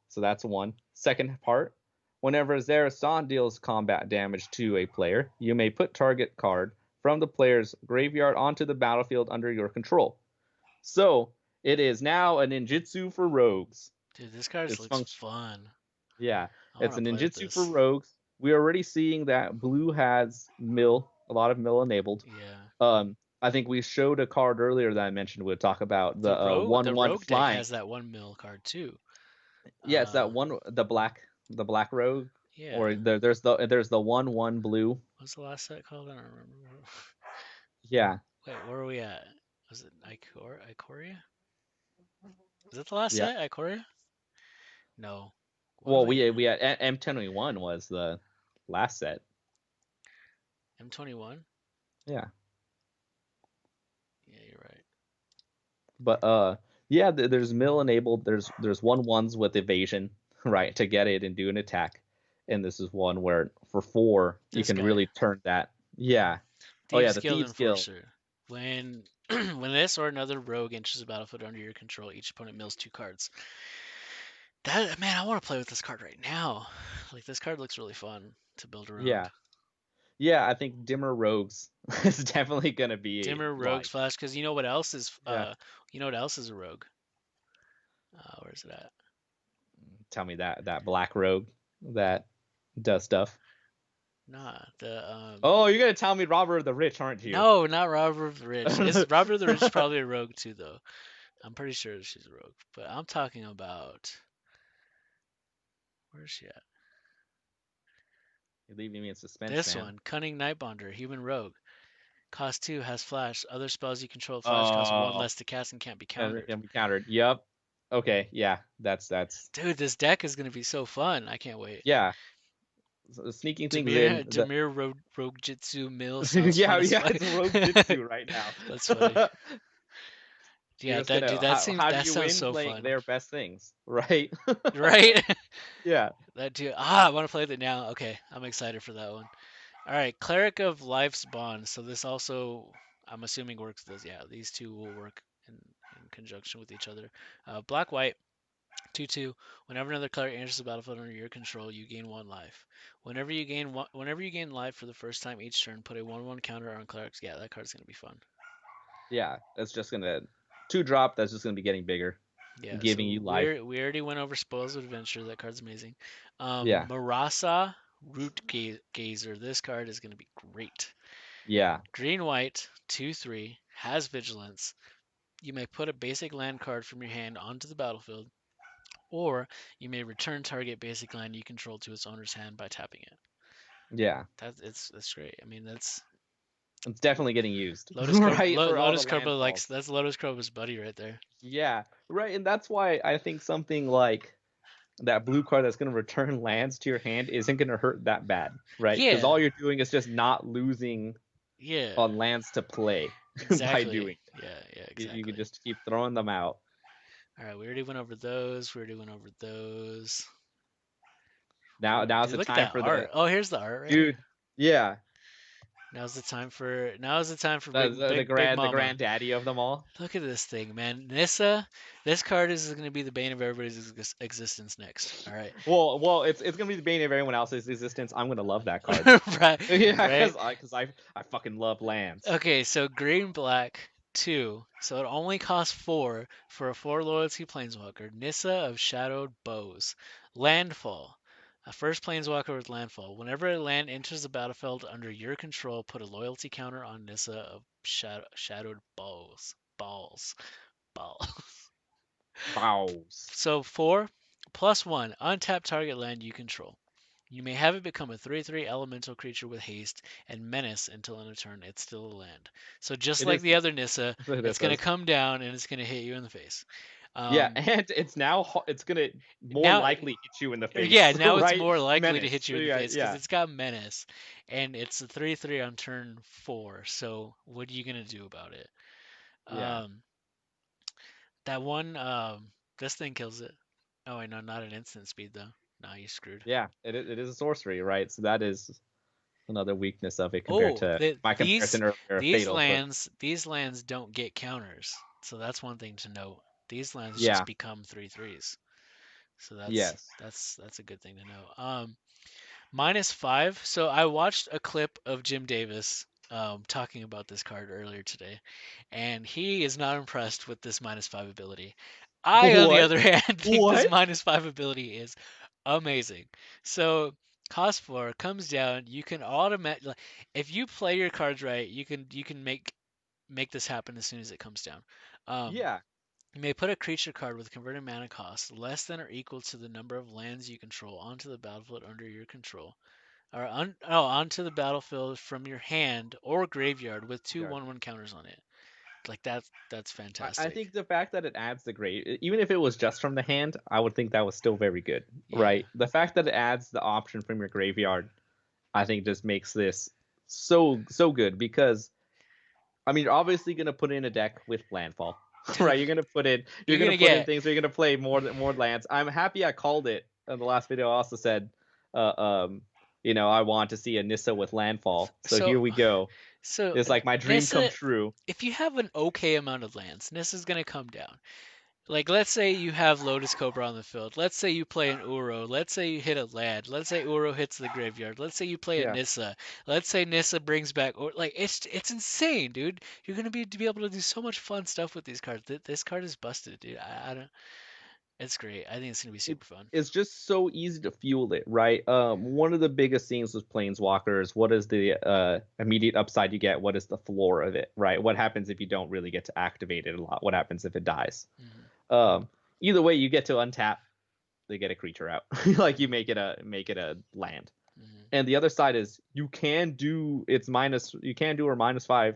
So that's one. Second part. Whenever Zerasan deals combat damage to a player, you may put target card from the player's graveyard onto the battlefield under your control. So it is now a ninjutsu for rogues. Dude, this card just It's looks function. fun. Yeah, I want it's to a play with ninjutsu for this. rogues. We're already seeing that blue has mill, a lot of mill enabled. Yeah. I think we showed a card earlier that I mentioned. We'll talk about The the rogue the 1/1 rogue deck flying. has that 1 mil card too. Yeah, it's that Uh, one, the black rogue, yeah. or there's the 1/1 blue. What's the last set called? I don't remember. Yeah, Wait, where are we at? Was it Ikoria? Is that the last yeah. set? Ikoria? No. What Well, am I? we had M21 was the last set. M21? Yeah, Yeah, you're right. but yeah, there's mill enabled. There's 1/1s with evasion, right, to get it and do an attack, and this is one where for 4 you This can guy, really turn that. Yeah. Oh yeah, Thieves the Guild thieves guild. Enforcer. When when this or another rogue enters the battlefield under your control, each opponent mills 2 cards. That man, I want to play with this card right now. Like this card looks really fun to build around. Yeah, yeah. I think dimmer rogues is definitely gonna be Dimmer Rogue's like. Flash, because Yeah. you know what else is a rogue? Where's it at? Tell me that black rogue that does stuff. Nah, the Oh, you're gonna tell me Robert the Rich, aren't you? no, not Robert of the Rich. Is Robert of the Rich is probably a rogue too, though. I'm pretty sure she's a rogue, but I'm talking about where's she at? You're leaving me in suspense, This man. one, Cunning Nightbonder, human rogue. Cost 2, has flash. Other spells you control with flash cost 1 Oh, less to cast and can't be and countered. and we countered. Yep. Okay. Yeah. That's. Dude, this deck is gonna be so fun. I can't wait. Yeah. Sneaking things in. Demir Rogue Jitsu Mill sounds fun Yeah, as yeah. fuck. It's Rogue Jitsu right now. That's funny. You're Yeah, just that dude, gonna. that How seems how do that you sounds win? so Playing fun, their best things, right? right? Yeah. That dude, I want to play that now. Okay, I'm excited for that one. All right, Cleric of Life's Bond. So this also, I'm assuming works. Yeah, these two will work in conjunction with each other. Black white 2/2. Whenever another cleric enters the battlefield under your control, you gain 1 life. Whenever you gain life for the first time each turn, put a 1/1 counter on clerics. Yeah, that card's gonna be fun. Yeah. That's just gonna 2 drop. That's just gonna be getting bigger, Yeah, giving so you life. we already went over Spoils of Adventure. That card's amazing. Yeah. Marasa Gazer. This card is gonna be great. Yeah. Green white 2/3 has vigilance. You may put a basic land card from your hand onto the battlefield, or you may return target basic land you control to its owner's hand by tapping it. Yeah. That's great. I mean that's It's definitely getting used, Lotus Cobra. right? For all the Lotus Cobra likes landfalls. that's Lotus Cobra's buddy right there. Yeah, right. And that's why I think something like that blue card that's going to return lands to your hand isn't going to hurt that bad, right? Because Yeah, all you're doing is just not losing yeah, on lands to play by exactly. doing it. Yeah, yeah, You can exactly. just keep throwing them out. All right, we already went over those. We already went over those. Now's Dude, the look at time that for the art. Oh, here's the art right here. dude. Yeah, Now's the time for the big the, the big big grand the mama. granddaddy of them all. Look at this thing, man. Nissa, this card is going to be the bane of everybody's existence next. All right. Well, it's gonna be the bane of everyone else's existence. I'm gonna love that card. Right, Yeah, right. because I fucking love lands. Okay, so green black 2. So it only costs 4 for a 4 loyalty planeswalker. Nissa of Shadowed Bows. Landfall. A first planeswalker with landfall. Whenever a land enters the battlefield under your control, put a loyalty counter on Nissa of Shadowed Balls. Balls. Balls. Bows. So 4+1. Untap target land you control. You may have it become a 3/3 elemental creature with haste and menace until end of turn it's still a land. So just It like is. the other Nissa, it's This going to is. come down and it's going to hit you in the face. Yeah, Um, and it's now it's gonna more now, likely hit you in the yeah, face, now it's right? more likely to Menace. hit you in the Yeah, face because yeah, it's got menace, and it's a 3/3 on turn 4. So what are you gonna do about it? yeah, Um, that one, this thing kills it. Oh wait, no, not an instant speed though. Nah, you screwed. yeah. It is a sorcery, right? So that is another weakness of it compared Oh, to my comparison earlier of these Fatal. But lands don't get counters, so that's one thing to note. These lands just yeah, become 3/3s, so yes. that's a good thing to know. -5. So I watched a clip of Jim Davis talking about this card earlier today, and he is not impressed with this -5 ability. I, on the What? other hand, think this What? -5 ability is amazing. So cost 4 comes down. You can automatically, if you play your cards right, you can make this happen as soon as it comes down. Um, Yeah. you may put a creature card with converted mana cost less than or equal to the number of lands you control onto the battlefield under your control or onto the battlefield from your hand or graveyard with two Yeah. 1/1 counters on it. Like that's I fantastic. think the fact that it adds the grave, even if it was just from the hand, I would think that was still very good, Yeah. right? The fact that it adds the option from your graveyard, I think just makes this so good because I mean, you're obviously gonna put in a deck with landfall, right? You're You're gonna gonna put in get things. You're gonna play more lands. I'm happy I called it in the last video. I also said, uh, um, I want to see a Nissa with landfall. So so here we go. so It's like my dream come Nissa. true. If you have an okay amount of lands, Nissa's gonna come down. Like, let's say you have Lotus Cobra on the field. Let's say you play an Uro. Let's say you hit a Lad. Let's say Uro hits the graveyard. Let's say you play a Yeah. Nissa. Let's say Nissa brings back, or like it's insane, dude. You're gonna be able to do so much fun stuff with these cards. This card is busted, dude. I don't. It's great. I think it's gonna be it, super fun. it's just so easy to fuel it, right? One of the biggest things with planeswalkers, what is the immediate upside you get? What is the floor of it, right? What happens if you don't really get to activate it a lot? What happens if it dies? Hmm. Um, Either way, you get to untap, they get a creature out, like you make it a land. Hmm. And the other side is you can do or -5.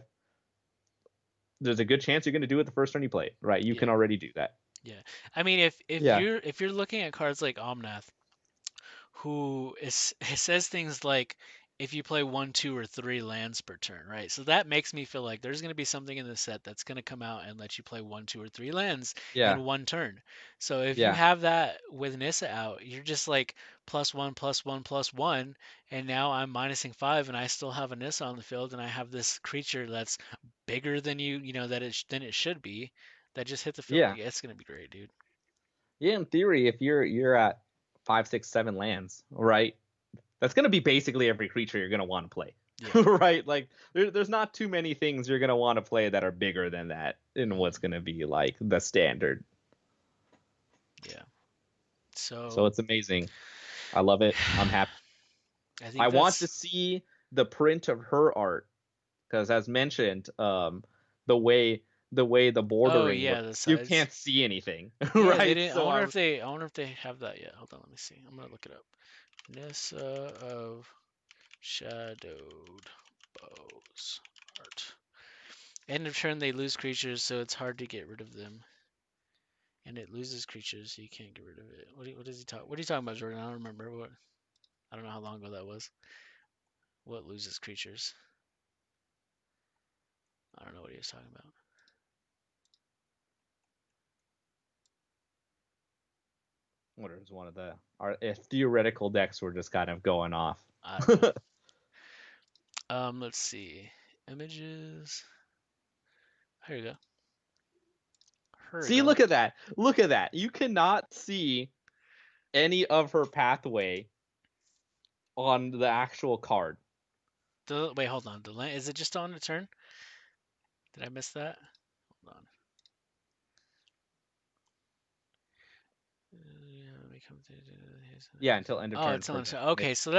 There's a good chance you're going to do it the first turn you play it, right? You can Yeah, already do that. yeah. I mean, if Yeah, you're looking at cards like Omnath, who is it says things like if you play 1, 2, or 3 lands per turn, right? So that makes me feel like there's going to be something in the set that's going to come out and let you play 1, 2, or 3 lands yeah, in one turn. So if you yeah. have that with Nissa out, you're just like +1, +1, +1, and now I'm -5, and I still have a Nissa on the field, and I have this creature that's bigger than than it should be, that just hit the field. Yeah. Like, it's going to be great, dude. Yeah, in theory, if you're at 5, 6, 7 lands, right? That's gonna be basically every creature you're gonna want to play, Yeah. right? Like there's not too many things you're gonna want to play that are bigger than that in what's Hmm. gonna be like the standard. Yeah. So So it's amazing. I love it. I'm happy. I I think want to that's. see the print of her art because, as mentioned, the way the Oh bordering yeah, the works, you sides. can't see anything, Yeah, they right? didn't. So I was I wonder if they have that yet. Hold on, let me see. I'm gonna look it up. Nissa of Shadowed Bows art. End of turn, they lose creatures, so it's hard to get rid of them. And it loses creatures, so you can't get rid of it. What is he talk? What are you talking about, Jordan? I don't remember what. I don't know how long ago that was. What loses creatures? I don't know what he was talking about. what is one of the our theoretical decks were just kind of going off. I don't know. Let's see. Images. Here you go. Here we See, go. look at that. Look at that. You cannot see any of her pathway on the actual card. Wait, hold on. The land is it just on a turn? Did I miss that? Hold on. Yeah, Yeah, until end of Oh, turn it's for on. the Okay, so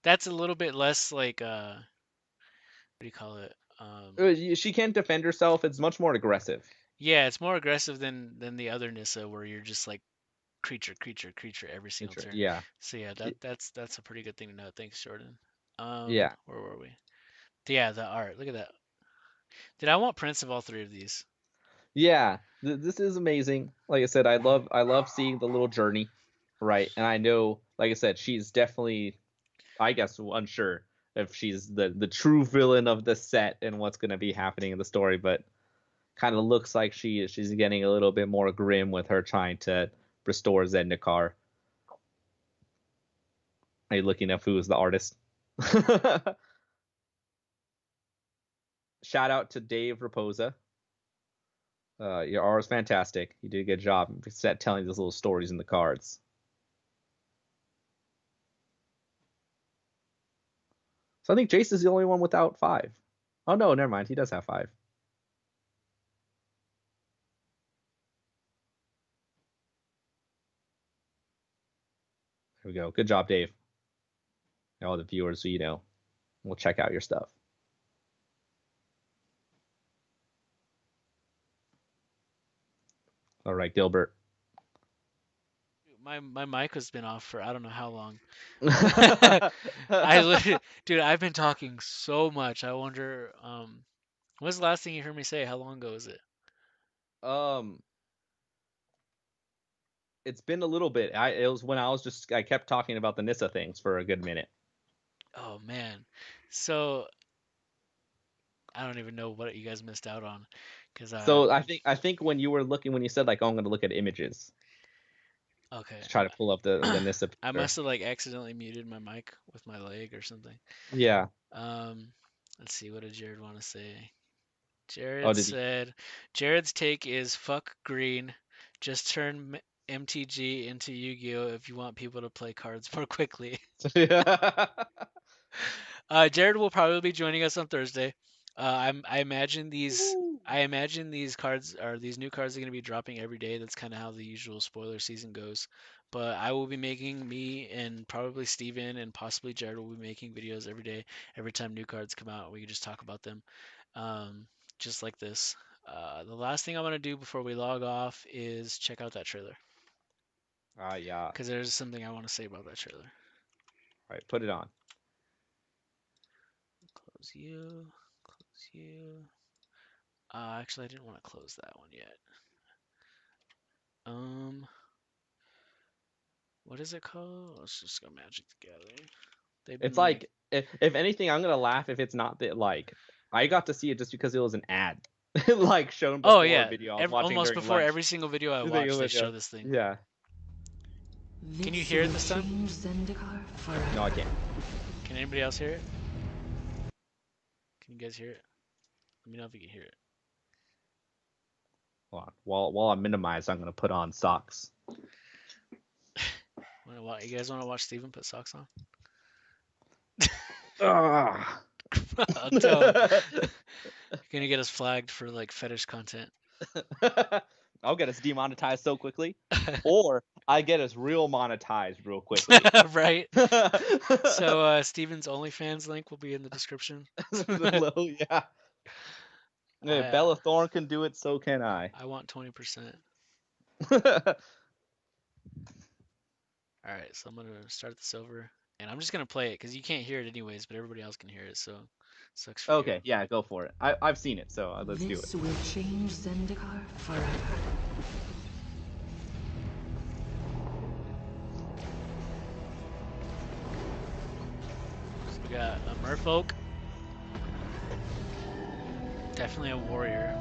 that's a little bit less like what do you call it? She can't defend herself. It's much more aggressive. Yeah, it's more aggressive than the other Nissa where you're just like creature, creature, creature every single turn. Yeah. So yeah, that's a pretty good thing to know. Thanks, Jordan. Yeah. Where were we? Yeah, the art. Look at that. Did I want prints of all three of these? Yeah. This is amazing. Like I said, I love seeing the little journey, right? And I know, like I said, she's definitely, I guess, unsure if she's the true villain of the set and what's going to be happening in the story, but kind of looks like she's getting a little bit more grim with her trying to restore Zendikar. Are you looking up who is the artist? Shout out to Dave Raposa. Your art is fantastic. You did a good job set telling those little stories in the cards. So I think Jace is the only one without 5. Oh no, never mind. He does have 5. There we go. Good job, Dave. And all the viewers, we'll check out your stuff. All right, Gilbert. My mic has been off for I don't know how long. I literally, dude, I've been talking so much. I wonder, when's the last thing you heard me say? How long ago is it? um, it's been a little bit. It was when I kept talking about the Nissa things for a good minute. Oh man. So I don't even know what you guys missed out on, because So I think when you said like, oh, I'm going to look at images okay, to try to pull up the Nissa I picture. must have like accidentally muted my mic with my leg or something. Yeah. Um, let's see, what did Jared want to say? Oh, Jared did he? said, Jared's take is fuck green, just turn MTG into Yu-Gi-Oh if you want people to play cards more quickly. Jared will probably be joining us on Thursday. I imagine these. I imagine these cards are these new cards are going to be dropping every day. That's kind of how the usual spoiler season goes. But I will be making me and probably Steven and possibly Jared will be making videos every day, every time new cards come out. We can just talk about them, just like this. The last thing I want to do before we log off is check out that trailer Yeah. because there's something I want to say about that trailer. All right, put it on. Close you. Close you. Actually, I didn't want to close that one yet. What is it called? Let's just go Magic the Gathering. They've It's been like, if anything, I'm gonna laugh if it's not that like I got to see it just because it was an ad, like shown oh before a yeah, video I was watching almost during before lunch. every single video I I think it watch, they was, show this thing. yeah. Can you hear it this time? No, I can't. Can anybody else hear it? Can you guys hear it? Let me know if you can hear it. Hold on. While I'm minimized, I'm gonna put on socks. You guys want to watch Steven put socks on? Ah. Gonna get us flagged for like fetish content. I'll get us demonetized so quickly, or I get us real monetized real quickly. Right. So Steven's OnlyFans link will be in the description. Yeah. If Bella Thorne can do it, so can I. I want 20%. All right, so I'm gonna start this over, and I'm just gonna play it because you can't hear it anyways, but everybody else can hear it, so sucks for Okay, you. yeah, go for it. I've seen it, so let's do it. This will change Zendikar forever. So we got a merfolk, definitely a warrior.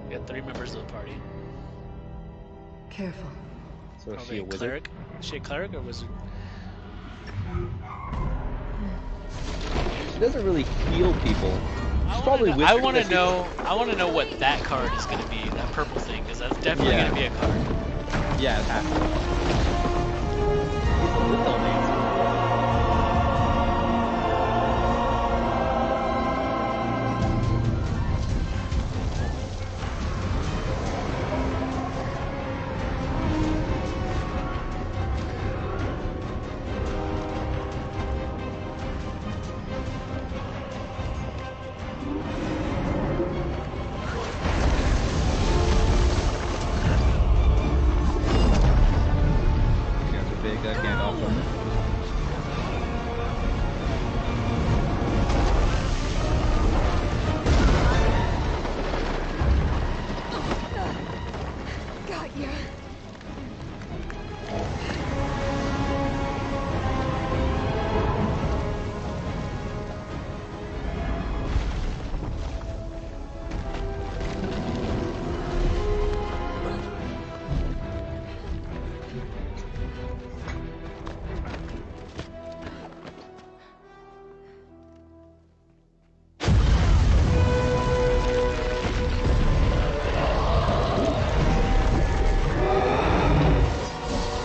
We got 3 members of the party. Careful. So is she Probably a a wizard? cleric. Is she a cleric or wizard? She doesn't really heal people. She's probably I wizard want to because know. I want to know what that card is going to be. That purple thing, because that's definitely Yeah. going to be a card. Yeah, it has to. He's a little dancer. take a Gandalf from it. Got ya.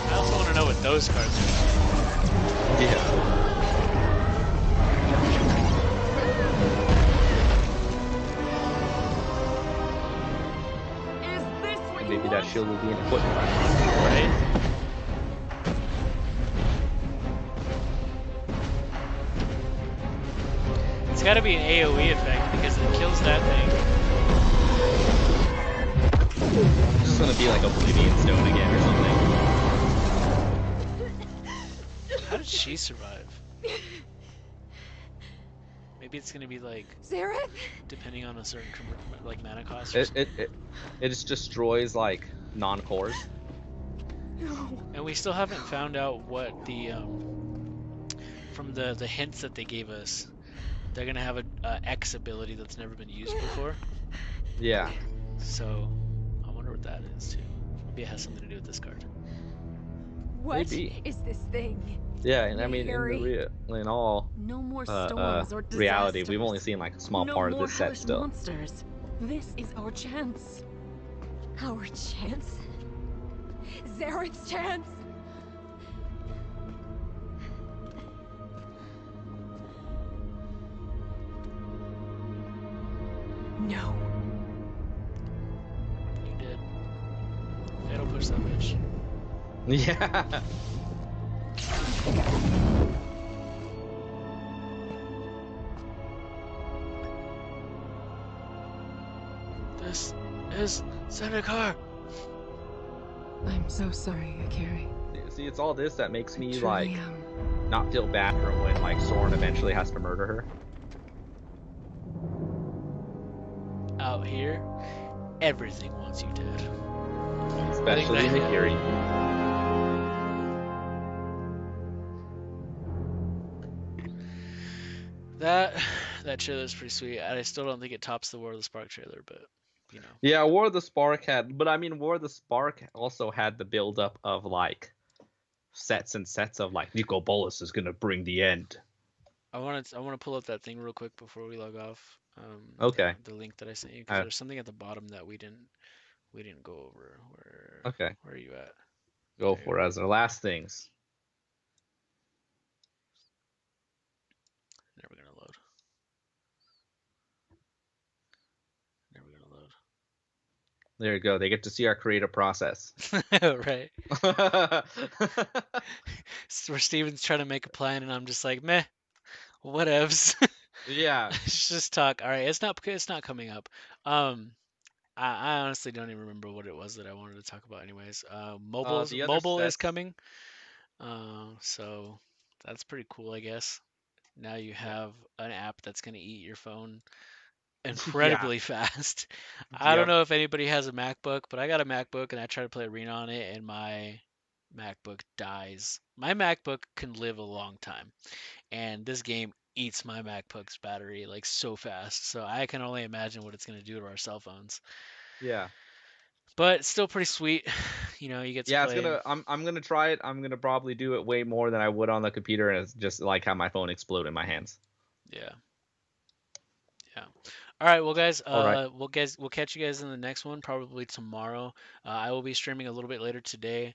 I also want to know what those cards are. Yeah. Is this what And you maybe that want? shield will be an equipment. Right? It's got to be an AoE effect because it kills that thing. It's just gonna be like Oblivion Stone again or something. How did she survive? Maybe it's gonna be like Zareth? depending on a certain like mana cost or It something. it just destroys like non-cores. No. And we still haven't found out what the from the hints that they gave us. They're gonna have a X ability that's never been used before. Yeah. So I wonder what that is too. Maybe it has something to do with this card. What Maybe. is this thing? Yeah, and I mean Harry. in all No more storms or reality, disasters. we've only seen like a small No part of more this set hellish still. monsters. This is our chance. Our chance? Zareth's chance? No. You did. It'll push that bitch. Yeah. This is Zendikar. I'm so sorry, Akari. See, it's all this that makes I me truly like am. not feel bad for when like Soren eventually has to murder her. Out here, everything wants you dead. Especially that- Nahiri. That trailer's pretty sweet. I still don't think it tops the War of the Spark trailer, but you know. Yeah, War of the Spark had, but I mean, War of the Spark also had the buildup of like sets and sets of like Nico Bolas is gonna bring the end. I want to pull up that thing real quick before we log off. Okay. The link that I sent you because there's something at the bottom that we didn't go over. Okay. Where are you at? Go There you for it as the last things. Never gonna load. Never gonna load. There you go. They get to see our creative process. Right. Where Steven's trying to make a plan and I'm just like, meh, whatevs. Yeah. Let's just talk. All right, it's not coming up. I honestly don't even remember what it was that I wanted to talk about anyways. The other Mobile is sets. coming. So that's pretty cool, I guess. Now you have an app that's gonna eat your phone incredibly fast. I don't Yep. know if anybody has a MacBook, but I got a MacBook and I try to play Arena on it and my MacBook dies. My MacBook can live a long time, and this game eats my MacBook's battery like so fast. So I can only imagine what it's going to do to our cell phones. Yeah. But it's still pretty sweet. You know, you get to Yeah, play. I'm gonna try it. I'm gonna probably do it way more than I would on the computer, and it's just like how my phone explode in my hands. Yeah. Yeah. All right, well, guys, All right. we'll catch you guys in the next one, probably tomorrow. I will be streaming a little bit later today,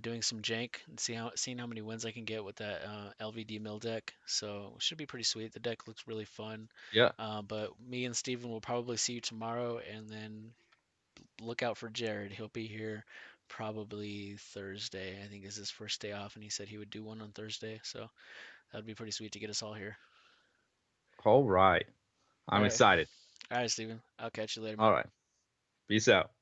doing some jank and seeing how many wins I can get with that LVD mill deck. So it should be pretty sweet. The deck looks really fun. Yeah. But me and Steven will probably see you tomorrow, and then look out for Jared. He'll be here probably Thursday. I think is his first day off, and he said he would do one on Thursday. So that'd be pretty sweet to get us all here. All right. I'm All right, excited. all right, Steven. I'll catch you later, man. All right. Peace out.